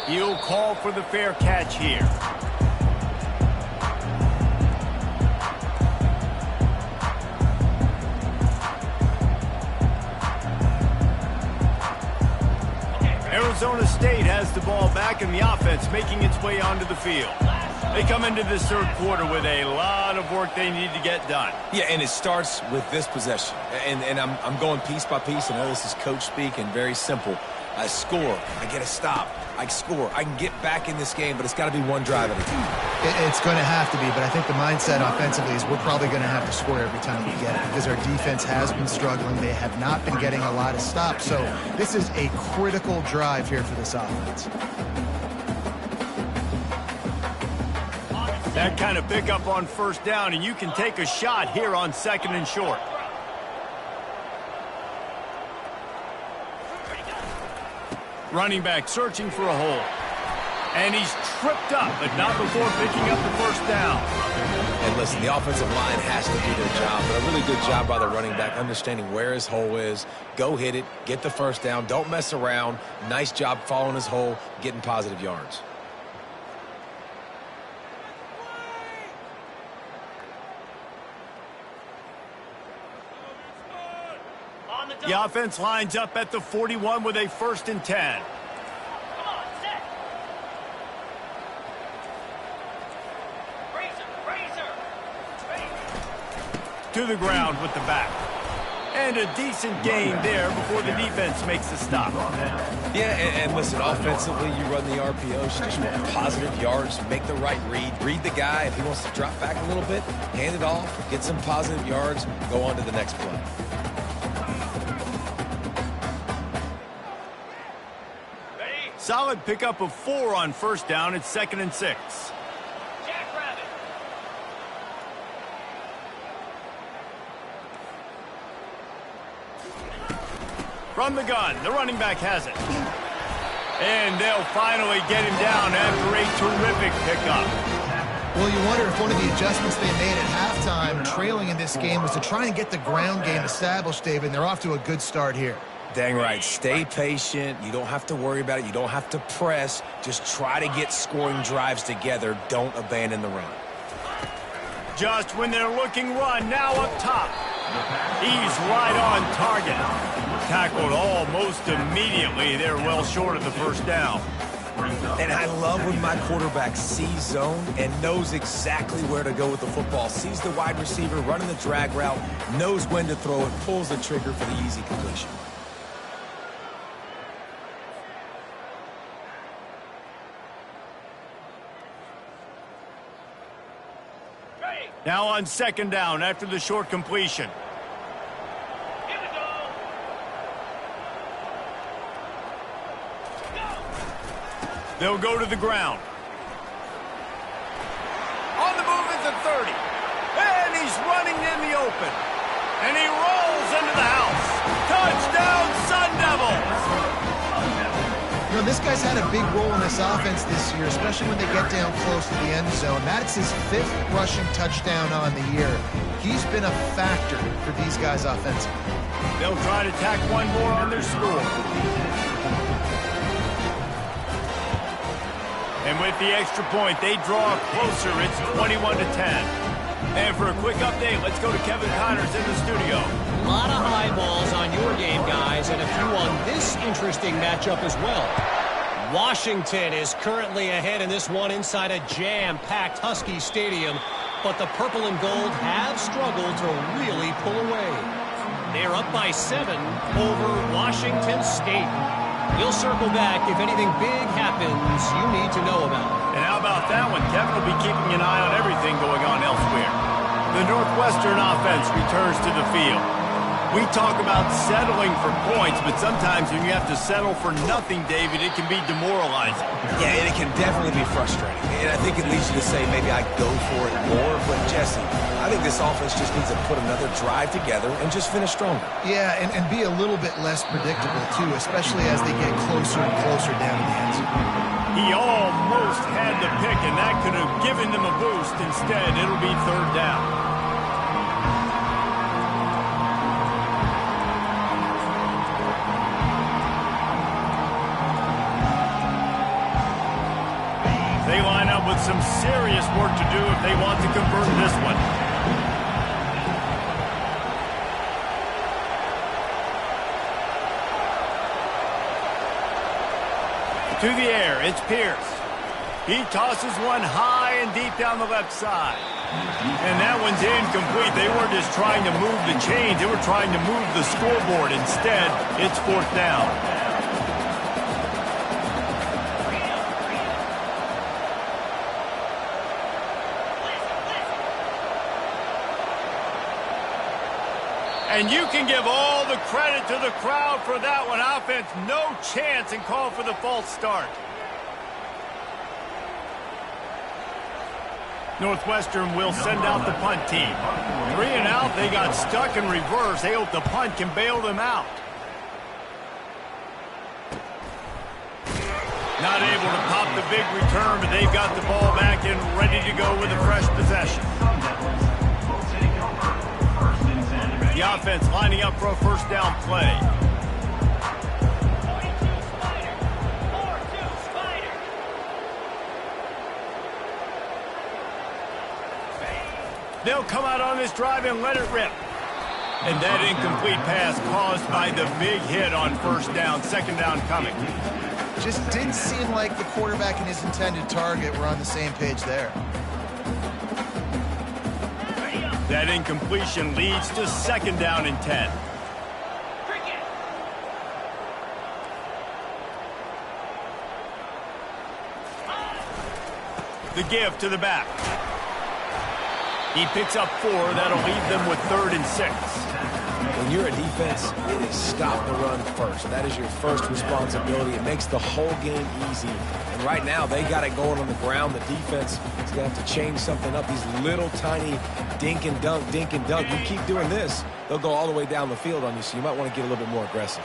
He'll call for the fair catch here. Arizona State has the ball back in the offense, making its way onto the field. They come into this third quarter with a lot of work they need to get done. Yeah, and it starts with this possession. And I'm going piece by piece. I know this is coach speak and very simple. I score. I get a stop. I score. I can get back in this game, but it's got to be one drive at a time. It's going to have to be, but I think the mindset offensively is we're probably going to have to score every time we get it because our defense has been struggling. They have not been getting a lot of stops, so this is a critical drive here for this offense. That kind of pickup on first down, and you can take a shot here on second and short. Running back searching for a hole. And he's tripped up, but not before picking up the first down. And listen, the offensive line has to do their job, but a really good job by the running back understanding where his hole is. Go hit it, get the first down, don't mess around. Nice job following his hole, getting positive yards. On the The offense lines up at the 41 with a 1st and 10. To the ground with the back. And a decent gain there before the defense makes the stop. Yeah, and listen, offensively, you run the RPOs, you just want positive yards, make the right read the guy. If he wants to drop back a little bit, hand it off, get some positive yards, go on to the next play. Solid pickup of 4 on 1st down. It's 2nd and 6. From the gun, the running back has it. And they'll finally get him down after a terrific pickup. Well, you wonder if one of the adjustments they made at halftime, trailing in this game, was to try and get the ground game established, David, and they're off to a good start here. Dang right. Stay patient. You don't have to worry about it. You don't have to press. Just try to get scoring drives together. Don't abandon the run. Just when they're looking run, now up top. He's right on target. Tackled almost immediately. They're well short of the 1st down. And I love when my quarterback sees zone and knows exactly where to go with the football. Sees the wide receiver running the drag route, knows when to throw it, pulls the trigger for the easy completion. Now on 2nd down after the short completion. They'll go to the ground. On the move at the 30. And he's running in the open. And he rolls into the house. Touchdown, Sun Devils! You know, this guy's had a big role in this offense this year, especially when they get down close to the end zone. That's his 5th rushing touchdown on the year. He's been a factor for these guys offensively. They'll try to tack one more on their score. And with the extra point, they draw closer. It's 21-10. And for a quick update, let's go to Kevin Connors in the studio. A lot of eyeballs on your game, guys, and a few on this interesting matchup as well. Washington is currently ahead in this one inside a jam-packed Husky Stadium, but the purple and gold have struggled to really pull away. They're up by 7 over Washington State. We'll circle back if anything big happens you need to know about. And how about that one? Kevin will be keeping an eye on everything going on elsewhere. The Northwestern offense returns to the field. We talk about settling for points, but sometimes when you have to settle for nothing, David, it can be demoralizing. Yeah, and it can definitely be frustrating. And I think it leads you to say maybe I go for it more. But, Jesse, I think this offense just needs to put another drive together and just finish stronger. Yeah, and be a little bit less predictable, too, especially as they get closer and closer down to the end zone. He almost had the pick, and that could have given them a boost. Instead, it'll be 3rd down. They line up with some serious work to do if they want to convert this one. To the air, it's Pierce. He tosses one high and deep down the left side. And that one's incomplete. They weren't just trying to move the chains. They were trying to move the scoreboard. Instead, it's 4th down. And you can give all the credit to the crowd for that one. Offense, no chance, and call for the false start. Northwestern will send out the punt team. 3 and out, they got stuck in reverse. They hope the punt can bail them out. Not able to pop the big return, but they've got the ball back and ready to go with a fresh possession. The offense lining up for a 1st down play. They'll come out on this drive and let it rip. And that incomplete pass caused by the big hit on first down. Second down coming. Just didn't seem like the quarterback and his intended target were on the same page there. That incompletion leads to second down and 10. The give to the back. He picks up 4. That'll leave them with 3rd and 6. When you're a defense, it is stop the run first. That is your first responsibility. It makes the whole game easy. And right now, they got it going on the ground. The defense is going to have to change something up. These little tiny dink and dunk, dink and dunk. You keep doing this, they'll go all the way down the field on you, so you might want to get a little bit more aggressive.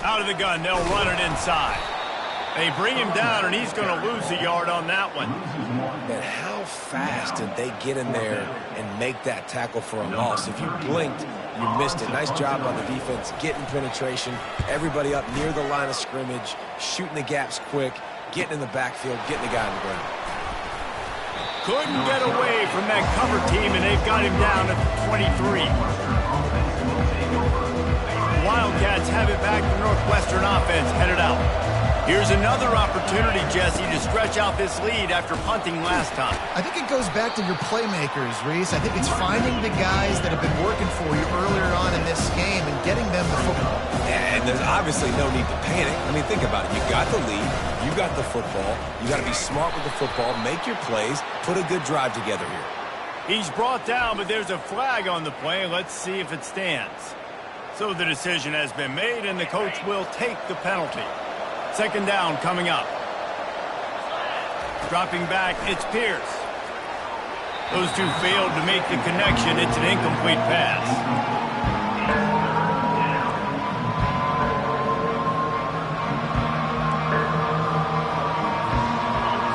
Out of the gun, they'll run it inside. They bring him down, and he's going to lose a yard on that one. Man, how fast did they get in there and make that tackle for a loss? If you blinked, you missed it. Nice job on the defense, getting penetration, everybody up near the line of scrimmage, shooting the gaps quick, getting in the backfield, getting the guy on the ground. Couldn't get away from that cover team, and they've got him down at the 23. Wildcats have it back. The Northwestern offense headed out. Here's another opportunity, Jesse, to stretch out this lead after punting last time. I think it goes back to your playmakers, Reese. I think it's finding the guys that have been working for you earlier on in this game and getting them the football. And there's obviously no need to panic. I mean, think about it. You got the lead. You got the football. You got to be smart with the football. Make your plays. Put a good drive together here. He's brought down, but there's a flag on the play. Let's see if it stands. So the decision has been made, and the coach will take the penalty. Second down coming up. Dropping back, it's Pierce. Those two failed to make the connection. It's an incomplete pass.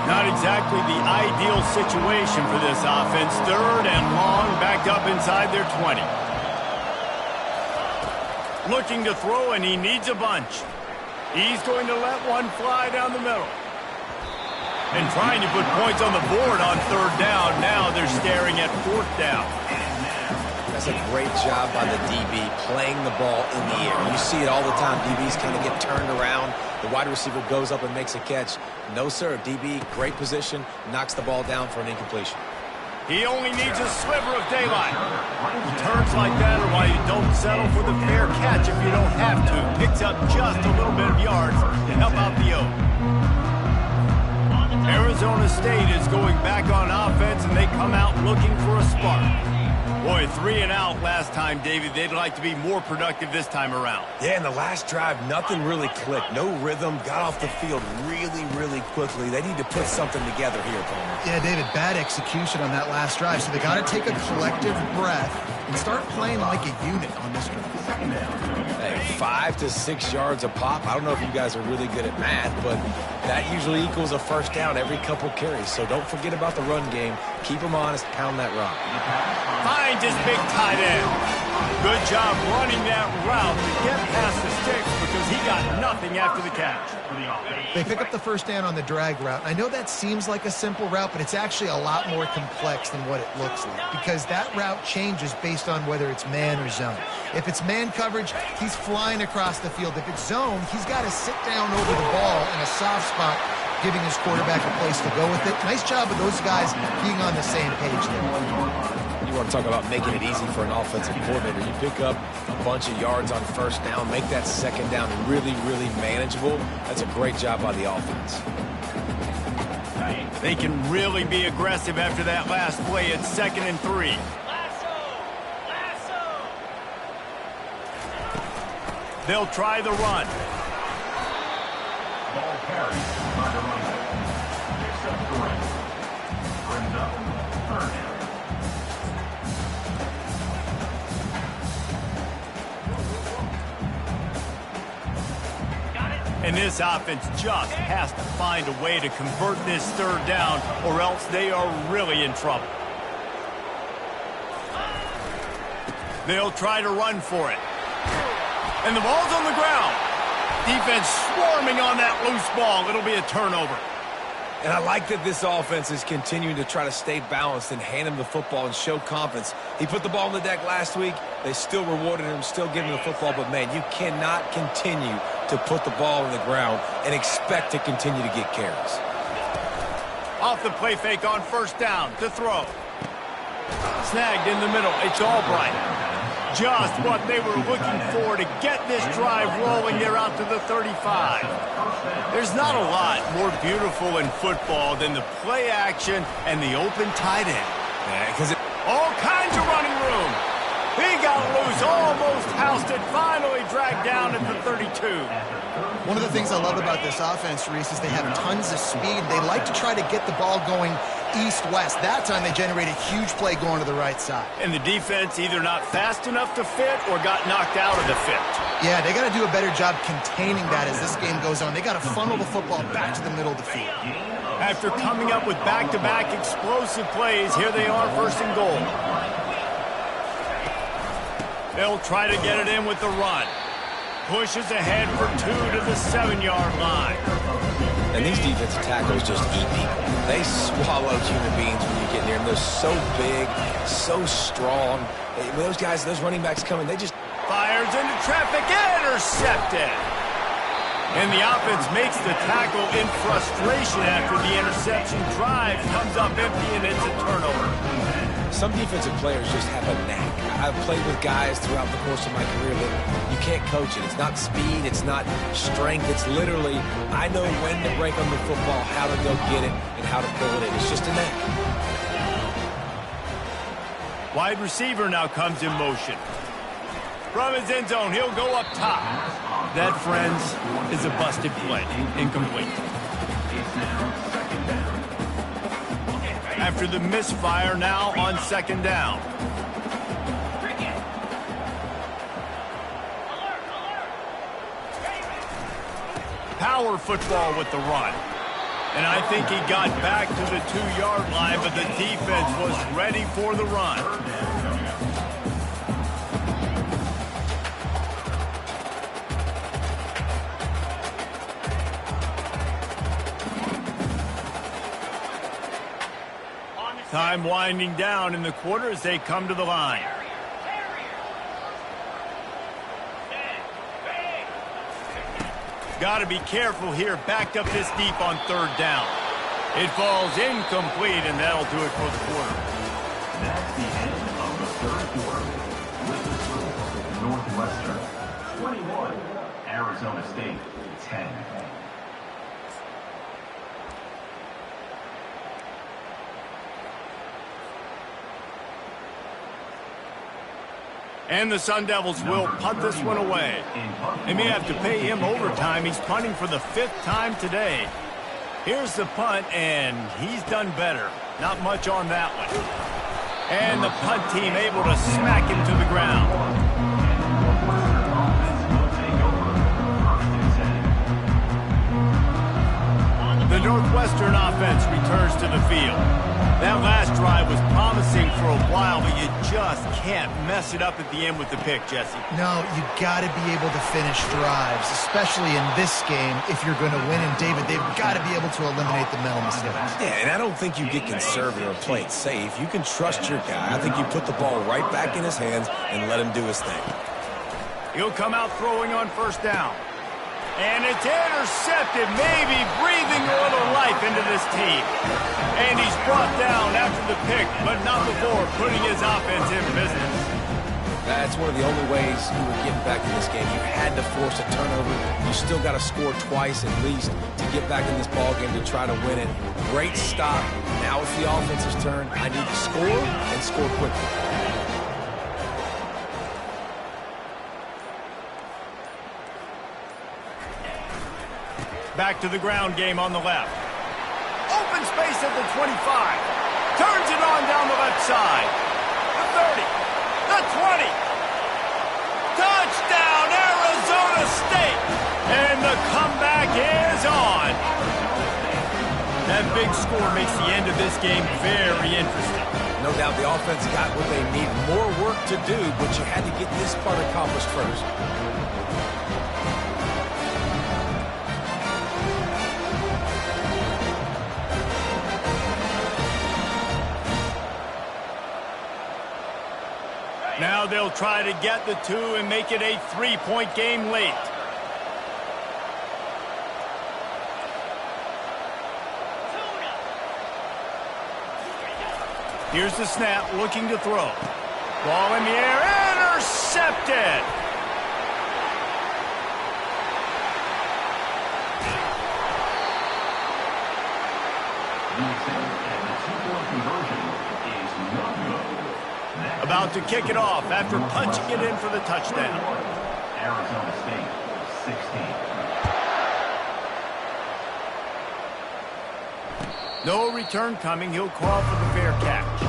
Not exactly the ideal situation for this offense. 3rd and long, backed up inside their 20. Looking to throw, and he needs a bunch. He's going to let one fly down the middle. And trying to put points on the board on 3rd down. Now they're staring at 4th down. That's a great job by the DB playing the ball in the air. You see it all the time. DBs kind of get turned around. The wide receiver goes up and makes a catch. No, sir. DB, great position, knocks the ball down for an incompletion. He only needs a sliver of daylight. Turns like that are why you don't settle for the fair catch if you don't have to. Picks up just a little bit of yards to help out the O. Arizona State is going back on offense, and they come out looking for a spark. Boy, 3 and out last time, David. They'd like to be more productive this time around. Yeah, in the last drive, nothing really clicked. No rhythm, got off the field really, really quickly. They need to put something together here, Palmer. Yeah, David, bad execution on that last drive. So they got to take a collective breath and start playing like a unit on this drive. Hey, 5 to 6 yards a pop. I don't know if you guys are really good at math, but that usually equals a first down every couple carries. So don't forget about the run game. Keep them honest, pound that rock. Finds his big tight end. Good job running that route to get past the sticks because he got nothing after the catch. They pick up the first down on the drag route. I know that seems like a simple route, but it's actually a lot more complex than what it looks like because that route changes based on whether it's man or zone. If it's man coverage, he's flying across the field. If it's zone, he's got to sit down over the ball in a soft spot, giving his quarterback a place to go with it. Nice job of those guys being on the same page there. You want to talk about making it easy for an offensive coordinator. You pick up a bunch of yards on first down, make that second down really, really manageable. That's a great job by the offense. They can really be aggressive after that last play. It's 2nd and 3. They'll try the run. Ball carried by the running back. Picks up 3. Brings up 3rd down. And this offense just has to find a way to convert this 3rd down, or else they are really in trouble. They'll try to run for it. And the ball's on the ground. Defense swarming on that loose ball. It'll be a turnover. And I like that this offense is continuing to try to stay balanced and hand him the football and show confidence. He put the ball on the deck last week. They still rewarded him, still giving him the football. But, man, you cannot continue to put the ball on the ground and expect to continue to get carries. Off the play fake on first down to throw. Snagged in the middle. It's Albright. Just what they were looking for to get this drive rolling there out to the 35. There's not a lot more beautiful in football than the play action and the open tight end. Yeah, because all kinds of running room. He got loose, almost housed it, finally dragged down at the 32. One of the things I love about this offense, Reese, is they have tons of speed. They like to try to get the ball going east-west. That time they generate a huge play going to the right side. And the defense either not fast enough to fit or got knocked out of the fit. Yeah, they got to do a better job containing that as this game goes on. They got to funnel the football back to the middle of the field. After coming up with back-to-back explosive plays, here they are first and goal. They'll try to get it in with the run. Pushes ahead for 2 to the 7-yard line. And these defensive tackles just eat people. They swallow human beings when you get near them. They're so big, so strong. When those guys, those running backs coming, they just... Fires into traffic, intercepted. And the offense makes the tackle in frustration after the interception. Drive comes up empty, and it's a turnover. Some defensive players just have a knack. I've played with guys throughout the course of my career that you can't coach it. It's not speed, it's not strength. It's literally, I know when to break on the football, how to go get it, and how to pull it in. It's just a knack. Wide receiver now comes in motion. From his end zone, he'll go up top. That, friends, is a busted play. Incomplete. After the misfire, now on second down. Power football with the run. And I think he got back to the 2-yard line, but the defense was ready for the run. Time winding down in the quarter as they come to the line. Got to be careful here, backed up this deep on third down. It falls incomplete, and that'll do it for the quarter. That's the end of the third quarter. With the score, Northwestern 21, Arizona State 10. And the Sun Devils will punt this one away. They may have to pay him overtime. He's punting for the 5th time today. Here's the punt, and he's done better. Not much on that one. And the punt team able to smack him to the ground. The Northwestern offense returns to the field. That last drive was promising for a while, but you just can't mess it up at the end with the pick, Jesse. No, you got to be able to finish drives, especially in this game if you're going to win. And, David, they've got to be able to eliminate the mental mistakes. Yeah, and I don't think you get conservative or play it safe. You can trust your guy. I think you put the ball right back in his hands and let him do his thing. He'll come out throwing on first down. And it's intercepted, maybe breathing a little life into this team. And he's brought down after the pick, but not before putting his offense in business. That's one of the only ways you were getting back in this game. You had to force a turnover. You still got to score twice at least to get back in this ball game to try to win it. Great stop. Now it's the offense's turn. I need to score and score quickly. Back to the ground game on the left. Open space at the 25. Turns it on down the left side. The 30. The 20. Touchdown, Arizona State. And the comeback is on. That big score makes the end of this game very interesting. No doubt the offense got what they need. More work to do, but you had to get this part accomplished first. Now they'll try to get the two and make it a 3-point game late. Here's the snap, looking to throw. Ball in the air, intercepted! About to kick it off after punching it in for the touchdown. Arizona State, 16. No return coming. He'll call for the fair catch.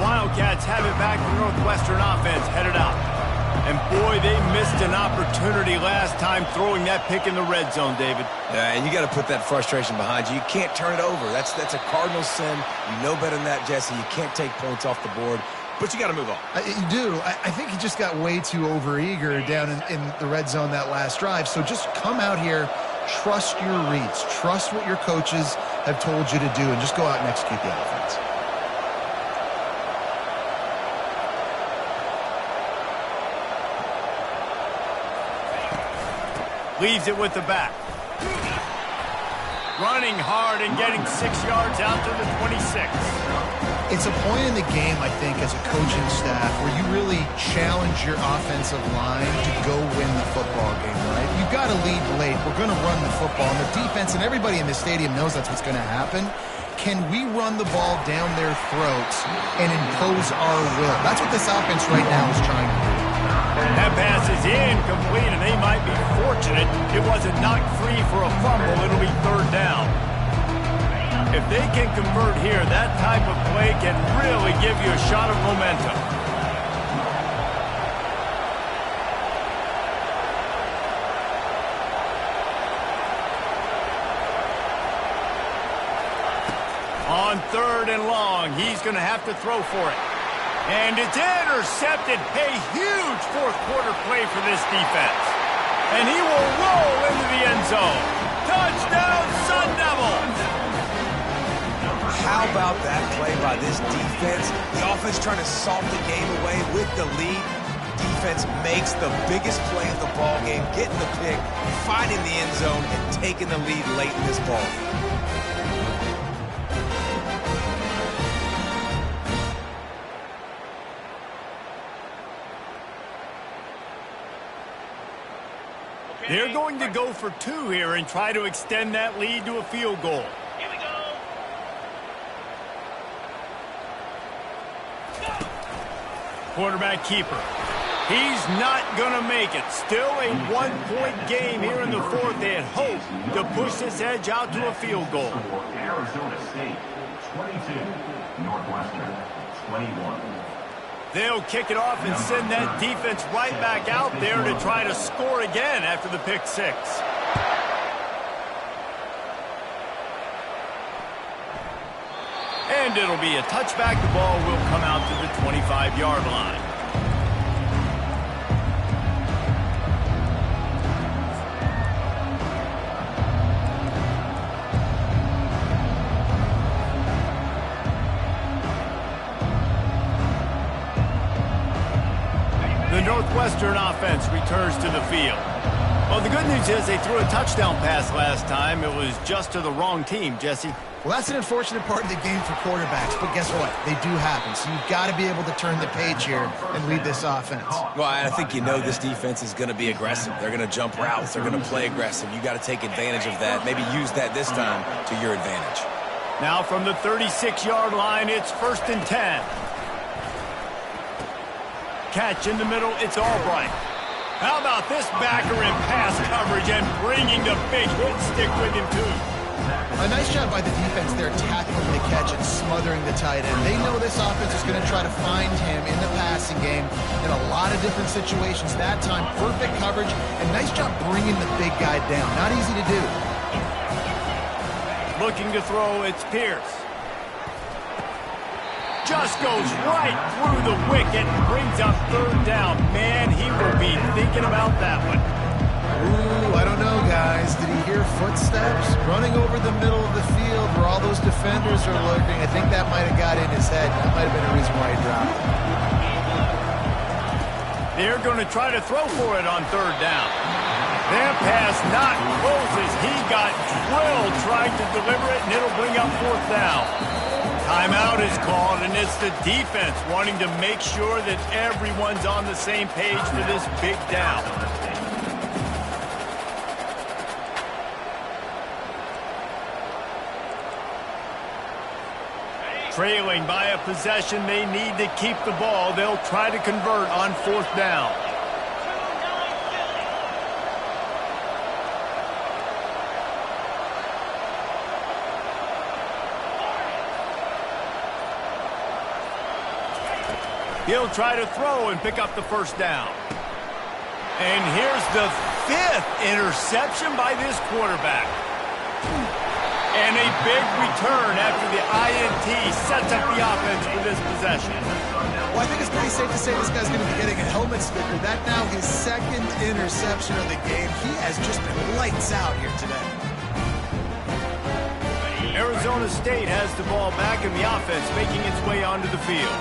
Wildcats have it back. The Northwestern offense headed out. And boy, they missed an opportunity last time throwing that pick in the red zone, David. Yeah, and you got to put that frustration behind you. You can't turn it over. That's a cardinal sin. You know better than that, Jesse. You can't take points off the board, but you got to move on. You do. I think he just got way too overeager down in the red zone that last drive. So just come out here, trust your reads, trust what your coaches have told you to do, and just go out and execute the offense. Leaves it with the back. Running hard and getting 6 yards out to the 26. It's a point in the game, I think, as a coaching staff where you really challenge your offensive line to go win the football game, right? You've got to lead late. We're going to run the football. And the defense and everybody in this stadium knows that's what's going to happen. Can we run the ball down their throats and impose our will? That's what this offense right now is trying to do. That pass is incomplete, and they might be fortunate it wasn't knocked free for a fumble. It'll be third down. If they can convert here, that type of play can really give you a shot of momentum. On third and long, he's going to have to throw for it. And it's intercepted. A huge fourth-quarter play for this defense. And he will roll into the end zone. Touchdown, Sun Devils! How about that play by this defense? The offense trying to salt the game away with the lead. Defense makes the biggest play of the ball game, getting the pick, finding the end zone, and taking the lead late in this ball game. They're going to go for two here and try to extend that lead to a field goal. Here we go. Quarterback keeper. He's not going to make it. Still a one-point game here in the fourth. They had hoped to push this edge out to a field goal. Arizona State, 22. Northwestern, 21. They'll kick it off and send that defense right back out there to try to score again after the pick six. And it'll be a touchback. The ball will come out to the 25-yard line. The Northwestern offense returns to the field. Well, the good news is they threw a touchdown pass last time. It was just to the wrong team, Jesse. Well, that's an unfortunate part of the game for quarterbacks, but guess what? They do happen, so you've got to be able to turn the page here and lead this offense. Well, I think you know this defense is going to be aggressive. They're going to jump routes. They're going to play aggressive. You got to take advantage of that. Maybe use that this time to your advantage. Now from the 36-yard line, it's 1st and 10. Catch in the middle, it's Albright. How about this backer in pass coverage and bringing the big hit stick with him, too? A nice job by the defense there tackling the catch and smothering the tight end. They know this offense is going to try to find him in the passing game in a lot of different situations. That time, perfect coverage, and nice job bringing the big guy down. Not easy to do. Looking to throw, it's Pierce. just goes right through the wicket and brings up third down. Man, he will be thinking about that one. Ooh, I don't know, guys. Did he hear footsteps? Running over the middle of the field where all those defenders are lurking. I think that might have got in his head. That might have been a reason why he dropped it. They're going to try to throw for it on third down. That pass not close as he got drilled trying to deliver it, and it'll bring up fourth down. Timeout is called, and it's the defense wanting to make sure that everyone's on the same page for this big down. Trailing by a possession, they need to keep the ball. They'll try to convert on fourth down. He'll try to throw and pick up the first down. And here's the 5th interception by this quarterback. And a big return after the INT sets up the offense for this possession. Well, I think it's pretty safe to say this guy's going to be getting a helmet sticker. That now his 2nd interception of the game. He has just been lights out here today. Arizona State has the ball back in the offense, making its way onto the field.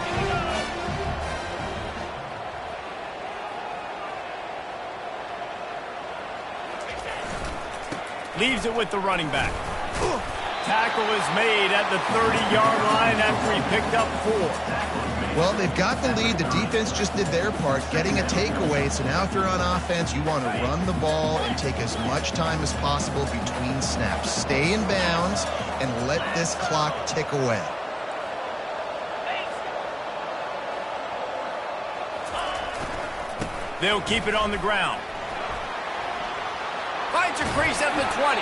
Leaves it with the running back. Tackle is made at the 30-yard line after he picked up 4. Well, they've got the lead. The defense just did their part, getting a takeaway. So now if you're on offense, you want to run the ball and take as much time as possible between snaps. Stay in bounds and let this clock tick away. They'll keep it on the ground. Finds a crease at the 20.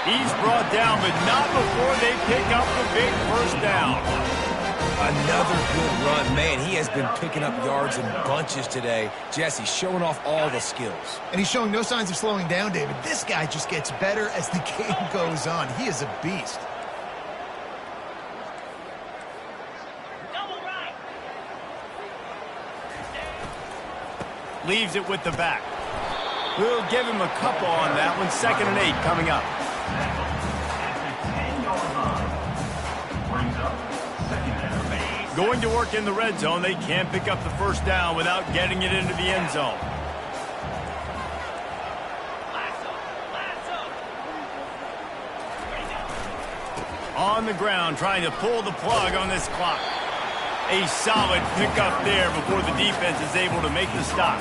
He's brought down, but not before they pick up the big first down. Another good run. Man, he has been picking up yards in bunches today. Jesse showing off all the skills. And he's showing no signs of slowing down, David. This guy just gets better as the game goes on. He is a beast. Leaves it with the back. We'll give him a couple on that one. 2nd and 8 coming up. Going to work in the red zone. They can't pick up the first down without getting it into the end zone. On the ground, trying to pull the plug on this clock. A solid pickup there before the defense is able to make the stop.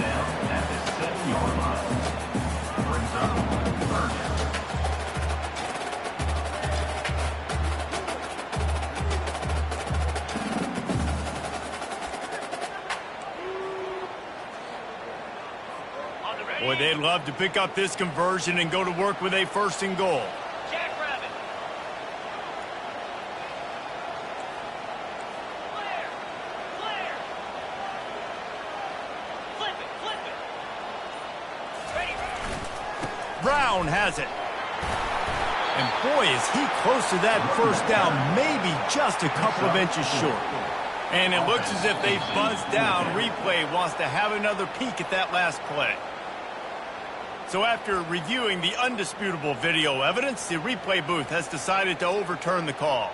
Boy, they'd love to pick up this conversion and go to work with a 1st and goal. Jackrabbit. Flare. Flip it. Ready. Brown has it. And boy, is he close to that first down, maybe just a couple of inches short. And it looks as if they've buzzed down. Replay wants to have another peek at that last play. So after reviewing the undisputable video evidence, the replay booth has decided to overturn the call.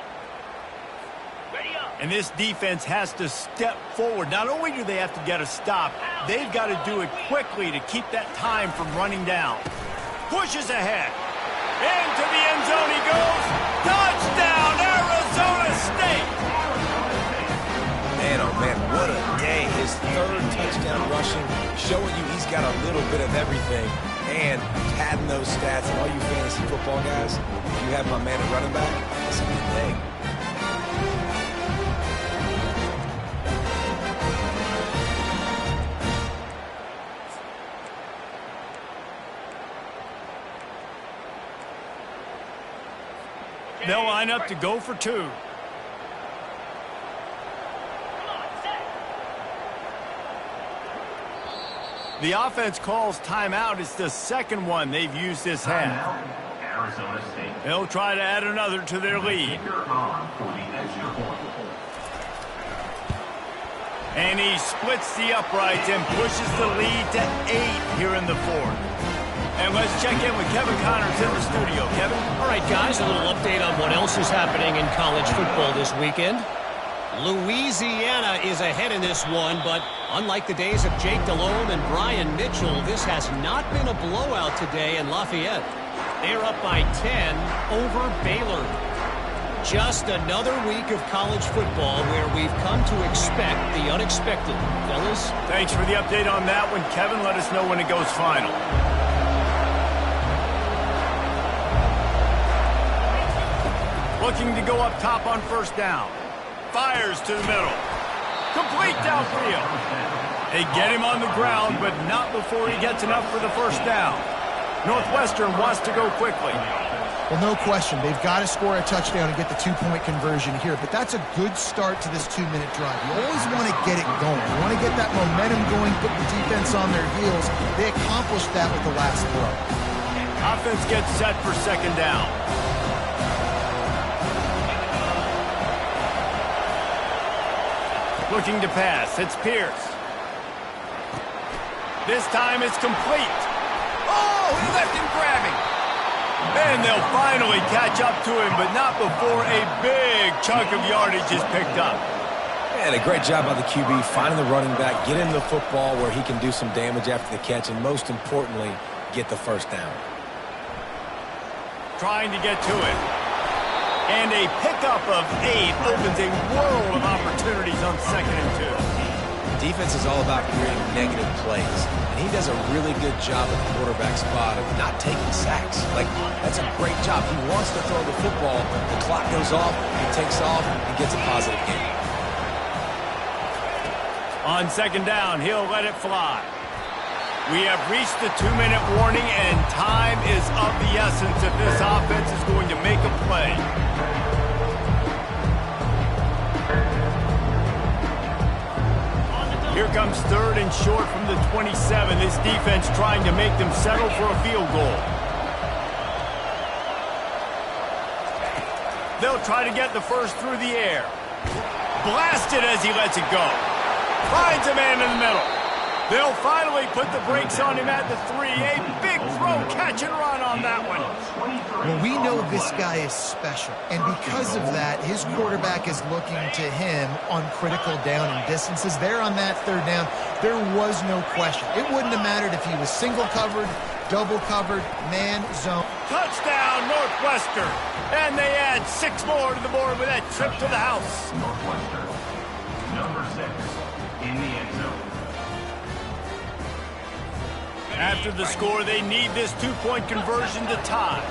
And this defense has to step forward. Not only do they have to get a stop, they've got to do it quickly to keep that time from running down. Pushes ahead. Into the end zone he goes. Touchdown, Arizona State! Man, oh man, what a day. His 3rd touchdown rushing, showing you he's got a little bit of everything. And padding those stats, and all you fantasy football guys, if you have my man at running back, it's a good day. They'll line up to go for 2. The offense calls timeout. It's the 2nd one they've used this half. Arizona State. They'll try to add another to their lead. And he splits the uprights and pushes the lead to 8 here in the fourth. And let's check in with Kevin Connors in the studio. Kevin? All right, guys, a little update on what else is happening in college football this weekend. Louisiana is ahead in this one, but unlike the days of Jake Delhomme and Brian Mitchell, this has not been a blowout today in Lafayette. They're up by 10 over Baylor. Just another week of college football where we've come to expect the unexpected. Fellas? Thanks for the update on that one, Kevin. Let us know when it goes final. Looking to go up top on first down. Fires to the middle. Complete downfield. They get him on the ground, but not before he gets enough for the first down. Northwestern wants to go quickly. Well, no question. They've got to score a touchdown and get the two-point conversion here, but that's a good start to this 2-minute drive. You always want to get it going. You want to get that momentum going, put the defense on their heels. They accomplished that with the last throw. Offense gets set for second down. Looking to pass. It's Pierce. This time it's complete. Oh, he left him grabbing. And they'll finally catch up to him, but not before a big chunk of yardage is picked up. And a great job by the QB finding the running back, get him the football where he can do some damage after the catch, and most importantly, get the first down. Trying to get to it. And a pickup of 8 opens a world of opportunities on 2nd and 2. Defense is all about creating negative plays, and he does a really good job at the quarterback spot of not taking sacks. Like, that's a great job. He wants to throw the football. The clock goes off, he takes off, and gets a positive gain. On second down, he'll let it fly. We have reached the 2-minute warning, and time is of the essence if this offense is going to make a play. Here comes 3rd and short from the 27. This defense trying to make them settle for a field goal. They'll try to get the first through the air. Blasted as he lets it go. Finds a man in the middle. They'll finally put the brakes on him at the 3. A big throw, catch and run on that one. Well, we know this guy is special, and because of that, his quarterback is looking to him on critical down and distances. There on that 3rd down, there was no question. It wouldn't have mattered if he was single covered, double covered, man, zone. Touchdown, Northwestern. And they add 6 more to the board with that trip to the house. Northwestern, number 6, in the end zone. After the score, they need this 2-point conversion to tie.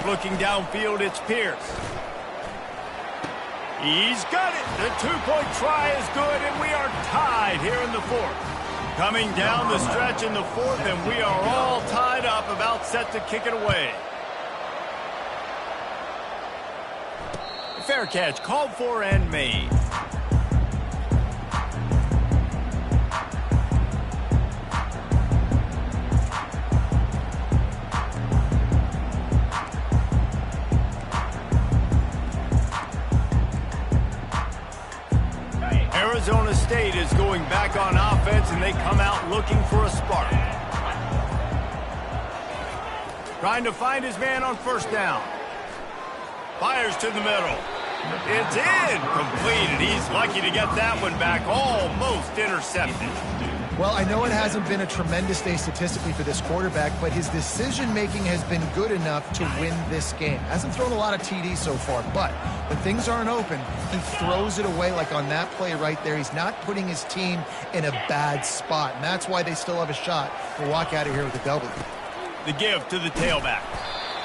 Looking downfield, it's Pierce. He's got it. The 2-point try is good, and we are tied here in the 4th. Coming down the stretch in the 4th, and we are all tied up, about set to kick it away. Fair catch, called for and made. Arizona State is going back on offense, and they come out looking for a spark. Trying to find his man on first down. Fires to the middle. It's in. Completed. He's lucky to get that one back. Almost intercepted. Well, I know it hasn't been a tremendous day statistically for this quarterback, but his decision-making has been good enough to win this game. Hasn't thrown a lot of TDs so far, but when things aren't open, he throws it away like on that play right there. He's not putting his team in a bad spot, and that's why they still have a shot to walk out of here with a W. The give to the tailback.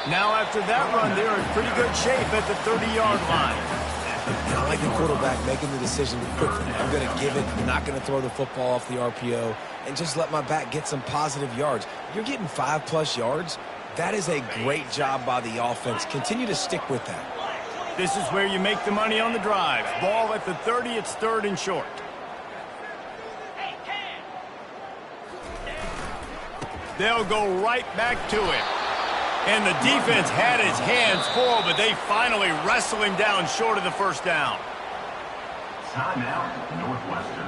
Now after that run, they're in pretty good shape at the 30-yard line. I like the quarterback making the decision quickly. I'm going to give it. I'm not going to throw the football off the RPO and just let my back get some positive yards. You're getting 5+ yards. That is a great job by the offense. Continue to stick with that. This is where you make the money on the drive. Ball at the 30, it's 3rd and short. They'll go right back to it. And the defense had his hands full, but they finally wrestle him down short of the first down. Timeout, Northwestern.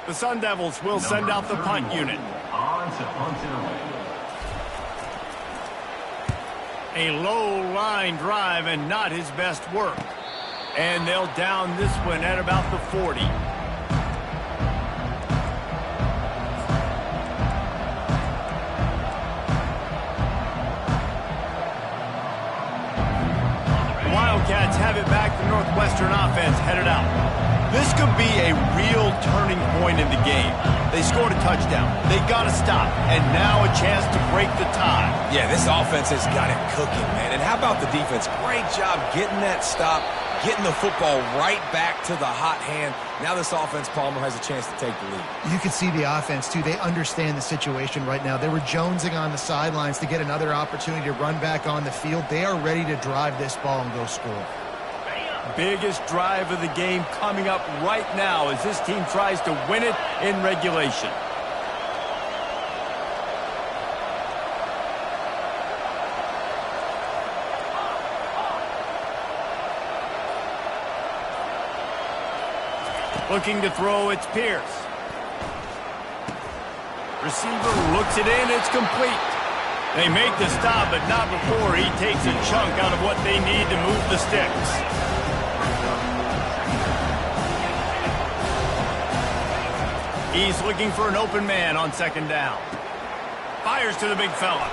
The Sun Devils will send out the punt unit. On to punt it away. A low line drive and not his best work. And they'll down this one at about the 40. Wildcats have it back. The Northwestern offense headed out. This could be a real turning point in the game. They scored a touchdown. They got to stop. And now a chance to break the tie. Yeah, this offense has got it cooking, man. And how about the defense? Great job getting that stop, getting the football right back to the hot hand. Now this offense, Palmer, has a chance to take the lead. You can see the offense, too. They understand the situation right now. They were jonesing on the sidelines to get another opportunity to run back on the field. They are ready to drive this ball and go score. Biggest drive of the game coming up right now as this team tries to win it in regulation. Looking to throw, it's Pierce. Receiver looks it in, it's complete. They make the stop, but not before he takes a chunk out of what they need to move the sticks. He's looking for an open man on 2nd down. Fires to the big fella.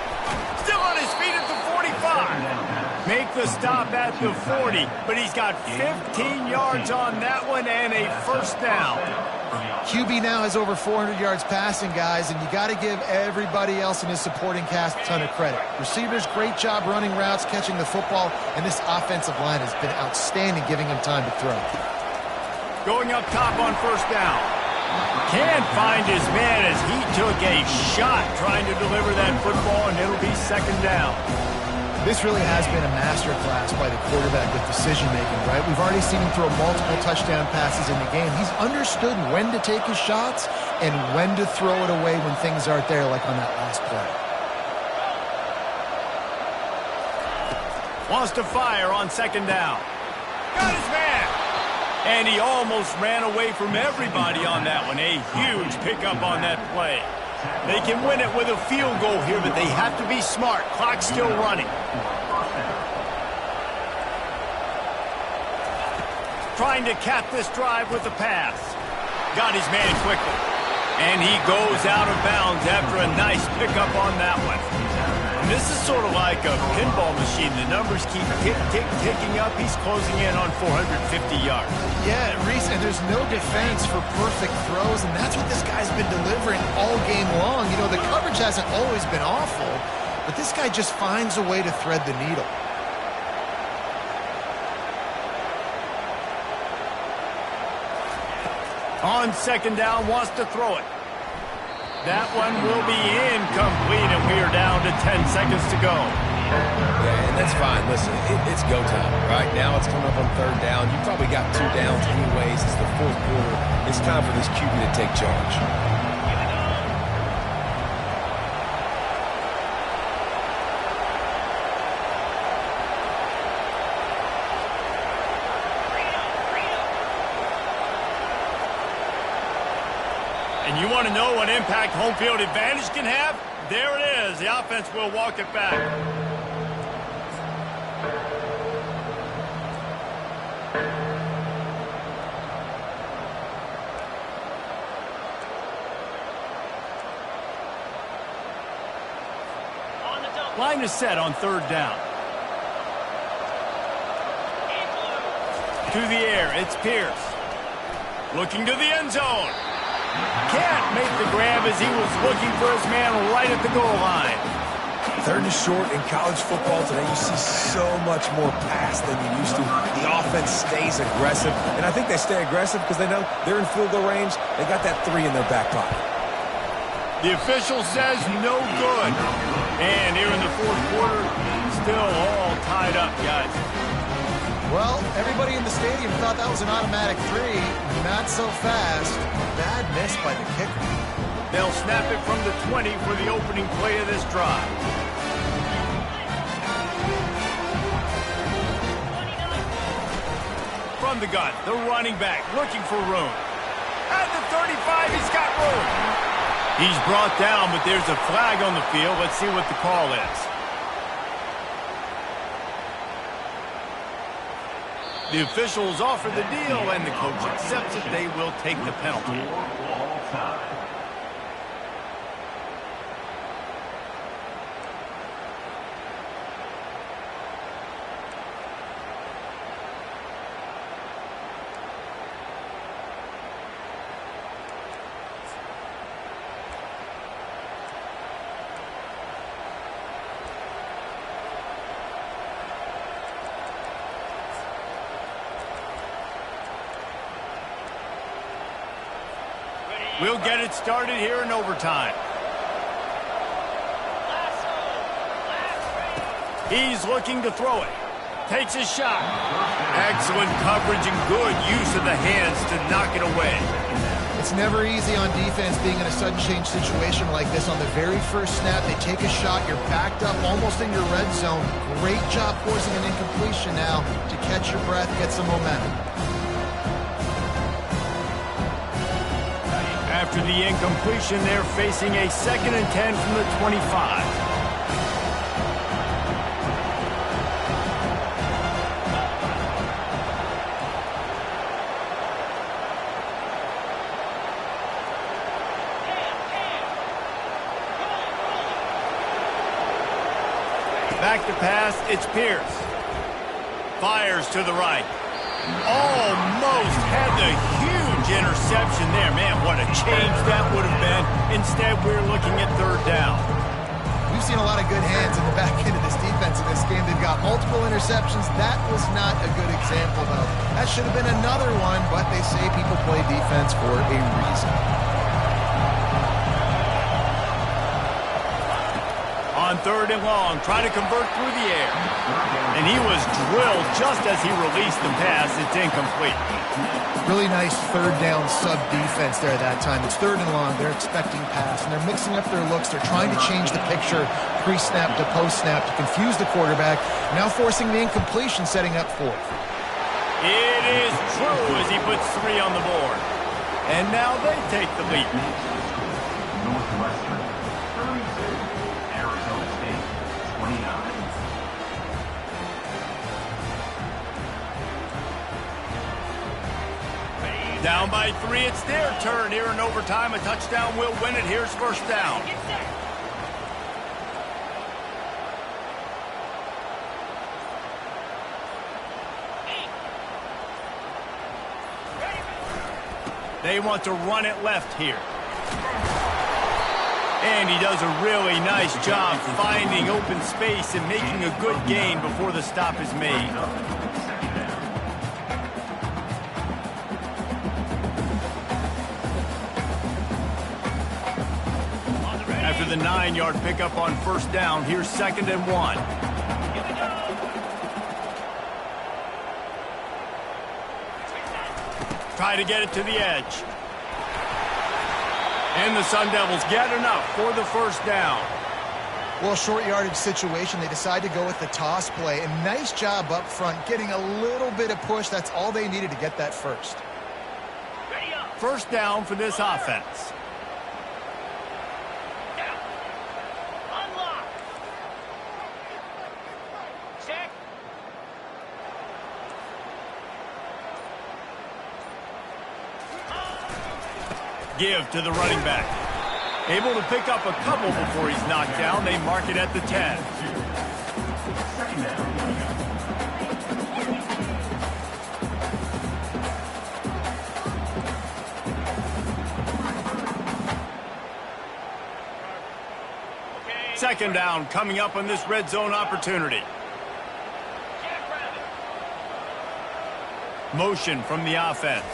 Still on his feet at the 45. Make the stop at the 40, but he's got 15 yards on that one and a 1st down. QB now has over 400 yards passing, guys, and you got to give everybody else in his supporting cast a ton of credit. Receivers, great job running routes, catching the football, and this offensive line has been outstanding, giving him time to throw. Going up top on 1st down. Can't find his man as he took a shot trying to deliver that football, and it'll be 2nd down. This really has been a masterclass by the quarterback with decision-making, right? We've already seen him throw multiple touchdown passes in the game. He's understood when to take his shots and when to throw it away when things aren't there, like on that last play. Wants to fire on 2nd down. Got his man! And he almost ran away from everybody on that one. A huge pickup on that play. They can win it with a field goal here, but they have to be smart. Clock's still running. Trying to cap this drive with a pass. Got his man quickly. And he goes out of bounds after a nice pickup on that one. This is sort of like a pinball machine. The numbers keep ticking up. He's closing in on 450 yards. Yeah, Reese, and there's no defense for perfect throws, and that's what this guy's been delivering all game long. You know, the coverage hasn't always been awful, but this guy just finds a way to thread the needle. On 2nd down, wants to throw it. That one will be incomplete, and we are down to 10 seconds to go. Yeah, and that's fine. Listen, it's go time. Right now it's coming up on 3rd down. You probably got 2 downs anyways. It's the 4th quarter. It's time for this QB to take charge. And you want to know what impact home field advantage can have? There it is. The offense will walk it back. Line is set on 3rd down. To the air, it's Pierce. Looking to the end zone. Can't make the grab as he was looking for his man right at the goal line. 3rd and short in college football today. You see so much more pass than you used to. The offense stays aggressive, and I think they stay aggressive because they know they're in field goal range. They got that 3 in their back pocket. The official says no good. And here in the fourth quarter, still all tied up, guys. Well, everybody in the stadium thought that was an automatic three. Not so fast. Bad miss by the kicker. They'll snap it from the 20 for the opening play of this drive. From the gun, the running back looking for room. At the 35, he's got room. He's brought down, but there's a flag on the field. Let's see what the call is. The officials offer the deal, and the coach accepts it. They will take the penalty. We'll get it started here in overtime. He's looking to throw it. Takes a shot. Excellent coverage and good use of the hands to knock it away. It's never easy on defense being in a sudden change situation like this. On the very first snap, they take a shot. You're backed up almost in your red zone. Great job forcing an incompletion now to catch your breath, get some momentum. After the incompletion, they're facing a 2nd and 10 from the 25. Back to pass, it's Pierce. Fires to the right. Almost had the huge interception there. Man, what a change that would have been. Instead, we're looking at 3rd down. We've seen a lot of good hands in the back end of this defense in this game. They've got multiple interceptions. That was not a good example, though. That should have been another one, but they say people play defense for a reason. On 3rd and long, try to convert through the air. And he was drilled just as he released the pass. It's incomplete. Really nice 3rd down sub defense there that time. It's 3rd and long. They're expecting pass, and they're mixing up their looks. They're trying to change the picture pre-snap to post-snap to confuse the quarterback. Now forcing the incompletion, setting up 4th. It is true as he puts 3 on the board. And now they take the lead. Northwestern 32, Arizona State 29. Down by 3, it's their turn here in overtime. A touchdown will win it. Here's 1st down. They want to run it left here. And he does a really nice job finding open space and making a good gain before the stop is made. After the 9-yard pickup on 1st down, here's 2nd and 1. Try to get it to the edge. And the Sun Devils get enough for the 1st down. Well, short yardage situation, they decide to go with the toss play. And nice job up front, getting a little bit of push. That's all they needed to get that first. 1st down for this offense. Give to the running back. Able to pick up a couple before he's knocked down. They mark it at the 10. Second down coming up on this red zone opportunity. Motion from the offense.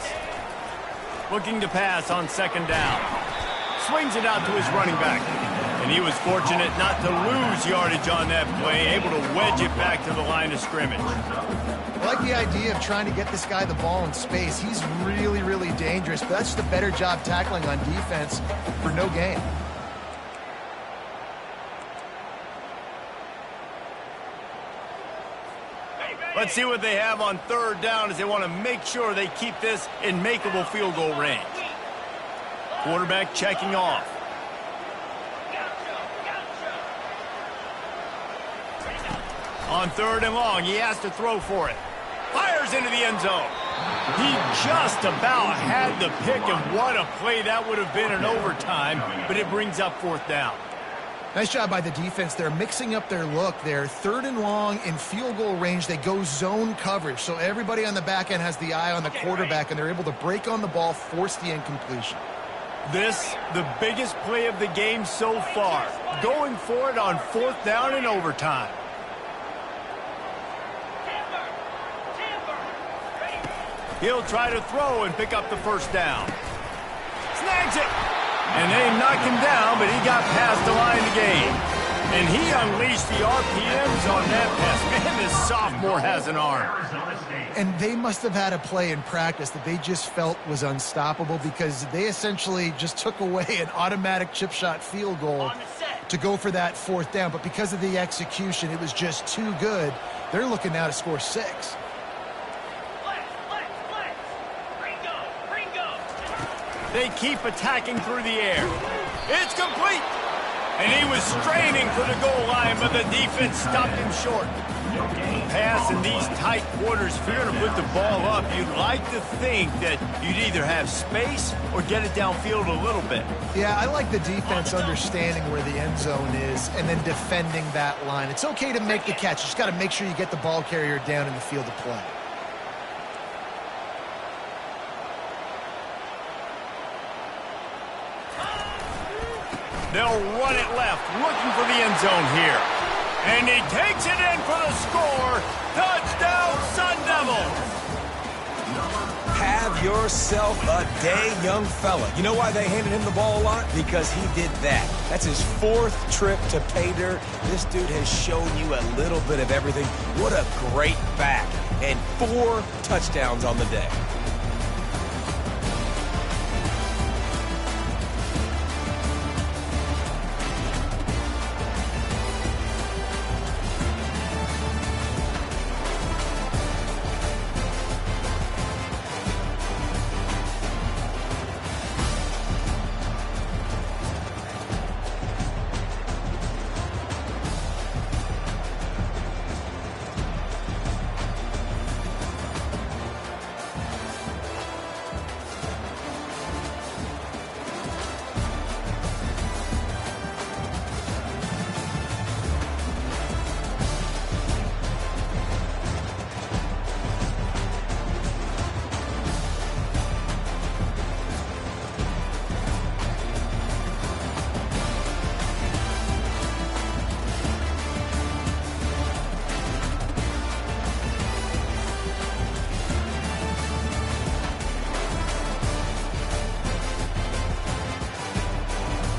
Looking to pass on 2nd down. Swings it out to his running back. And he was fortunate not to lose yardage on that play, able to wedge it back to the line of scrimmage. I like the idea of trying to get this guy the ball in space. He's really, really dangerous, but that's just a better job tackling on defense for no gain. Let's see what they have on third down as they want to make sure they keep this in makeable field goal range. Quarterback checking off. On third and long, he has to throw for it. Fires into the end zone. He just about had the pick, and what a play that would have been in overtime, but it brings up fourth down. Nice job by the defense. They're mixing up their look. They're third and long in field goal range. They go zone coverage, so everybody on the back end has the eye on the quarterback, and they're able to break on the ball, force the incompletion. This, the biggest play of the game so far. Going for it on fourth down in overtime. He'll try to throw and pick up the first down. Snags it. And they knocked him down, but he got past the line of game. And he unleashed the RPMs on that pass. Man, this sophomore has an arm. And they must have had a play in practice that they just felt was unstoppable because they essentially just took away an automatic chip shot field goal to go for that fourth down. But because of the execution, it was just too good. They're looking now to score 6. They keep attacking through the air. It's complete. And he was straining for the goal line, but the defense stopped him short. Pass in these tight quarters, if you're going to put the ball up, you'd like to think that you'd either have space or get it downfield a little bit. Yeah, I like the defense understanding where the end zone is and then defending that line. It's okay to make the catch. You just got to make sure you get the ball carrier down in the field of play. They'll run it left, looking for the end zone here. And he takes it in for the score. Touchdown, Sun Devils! Have yourself a day, young fella. You know why they handed him the ball a lot? Because he did that. That's his 4th trip to pay dirt. This dude has shown you a little bit of everything. What a great back. And 4 touchdowns on the day.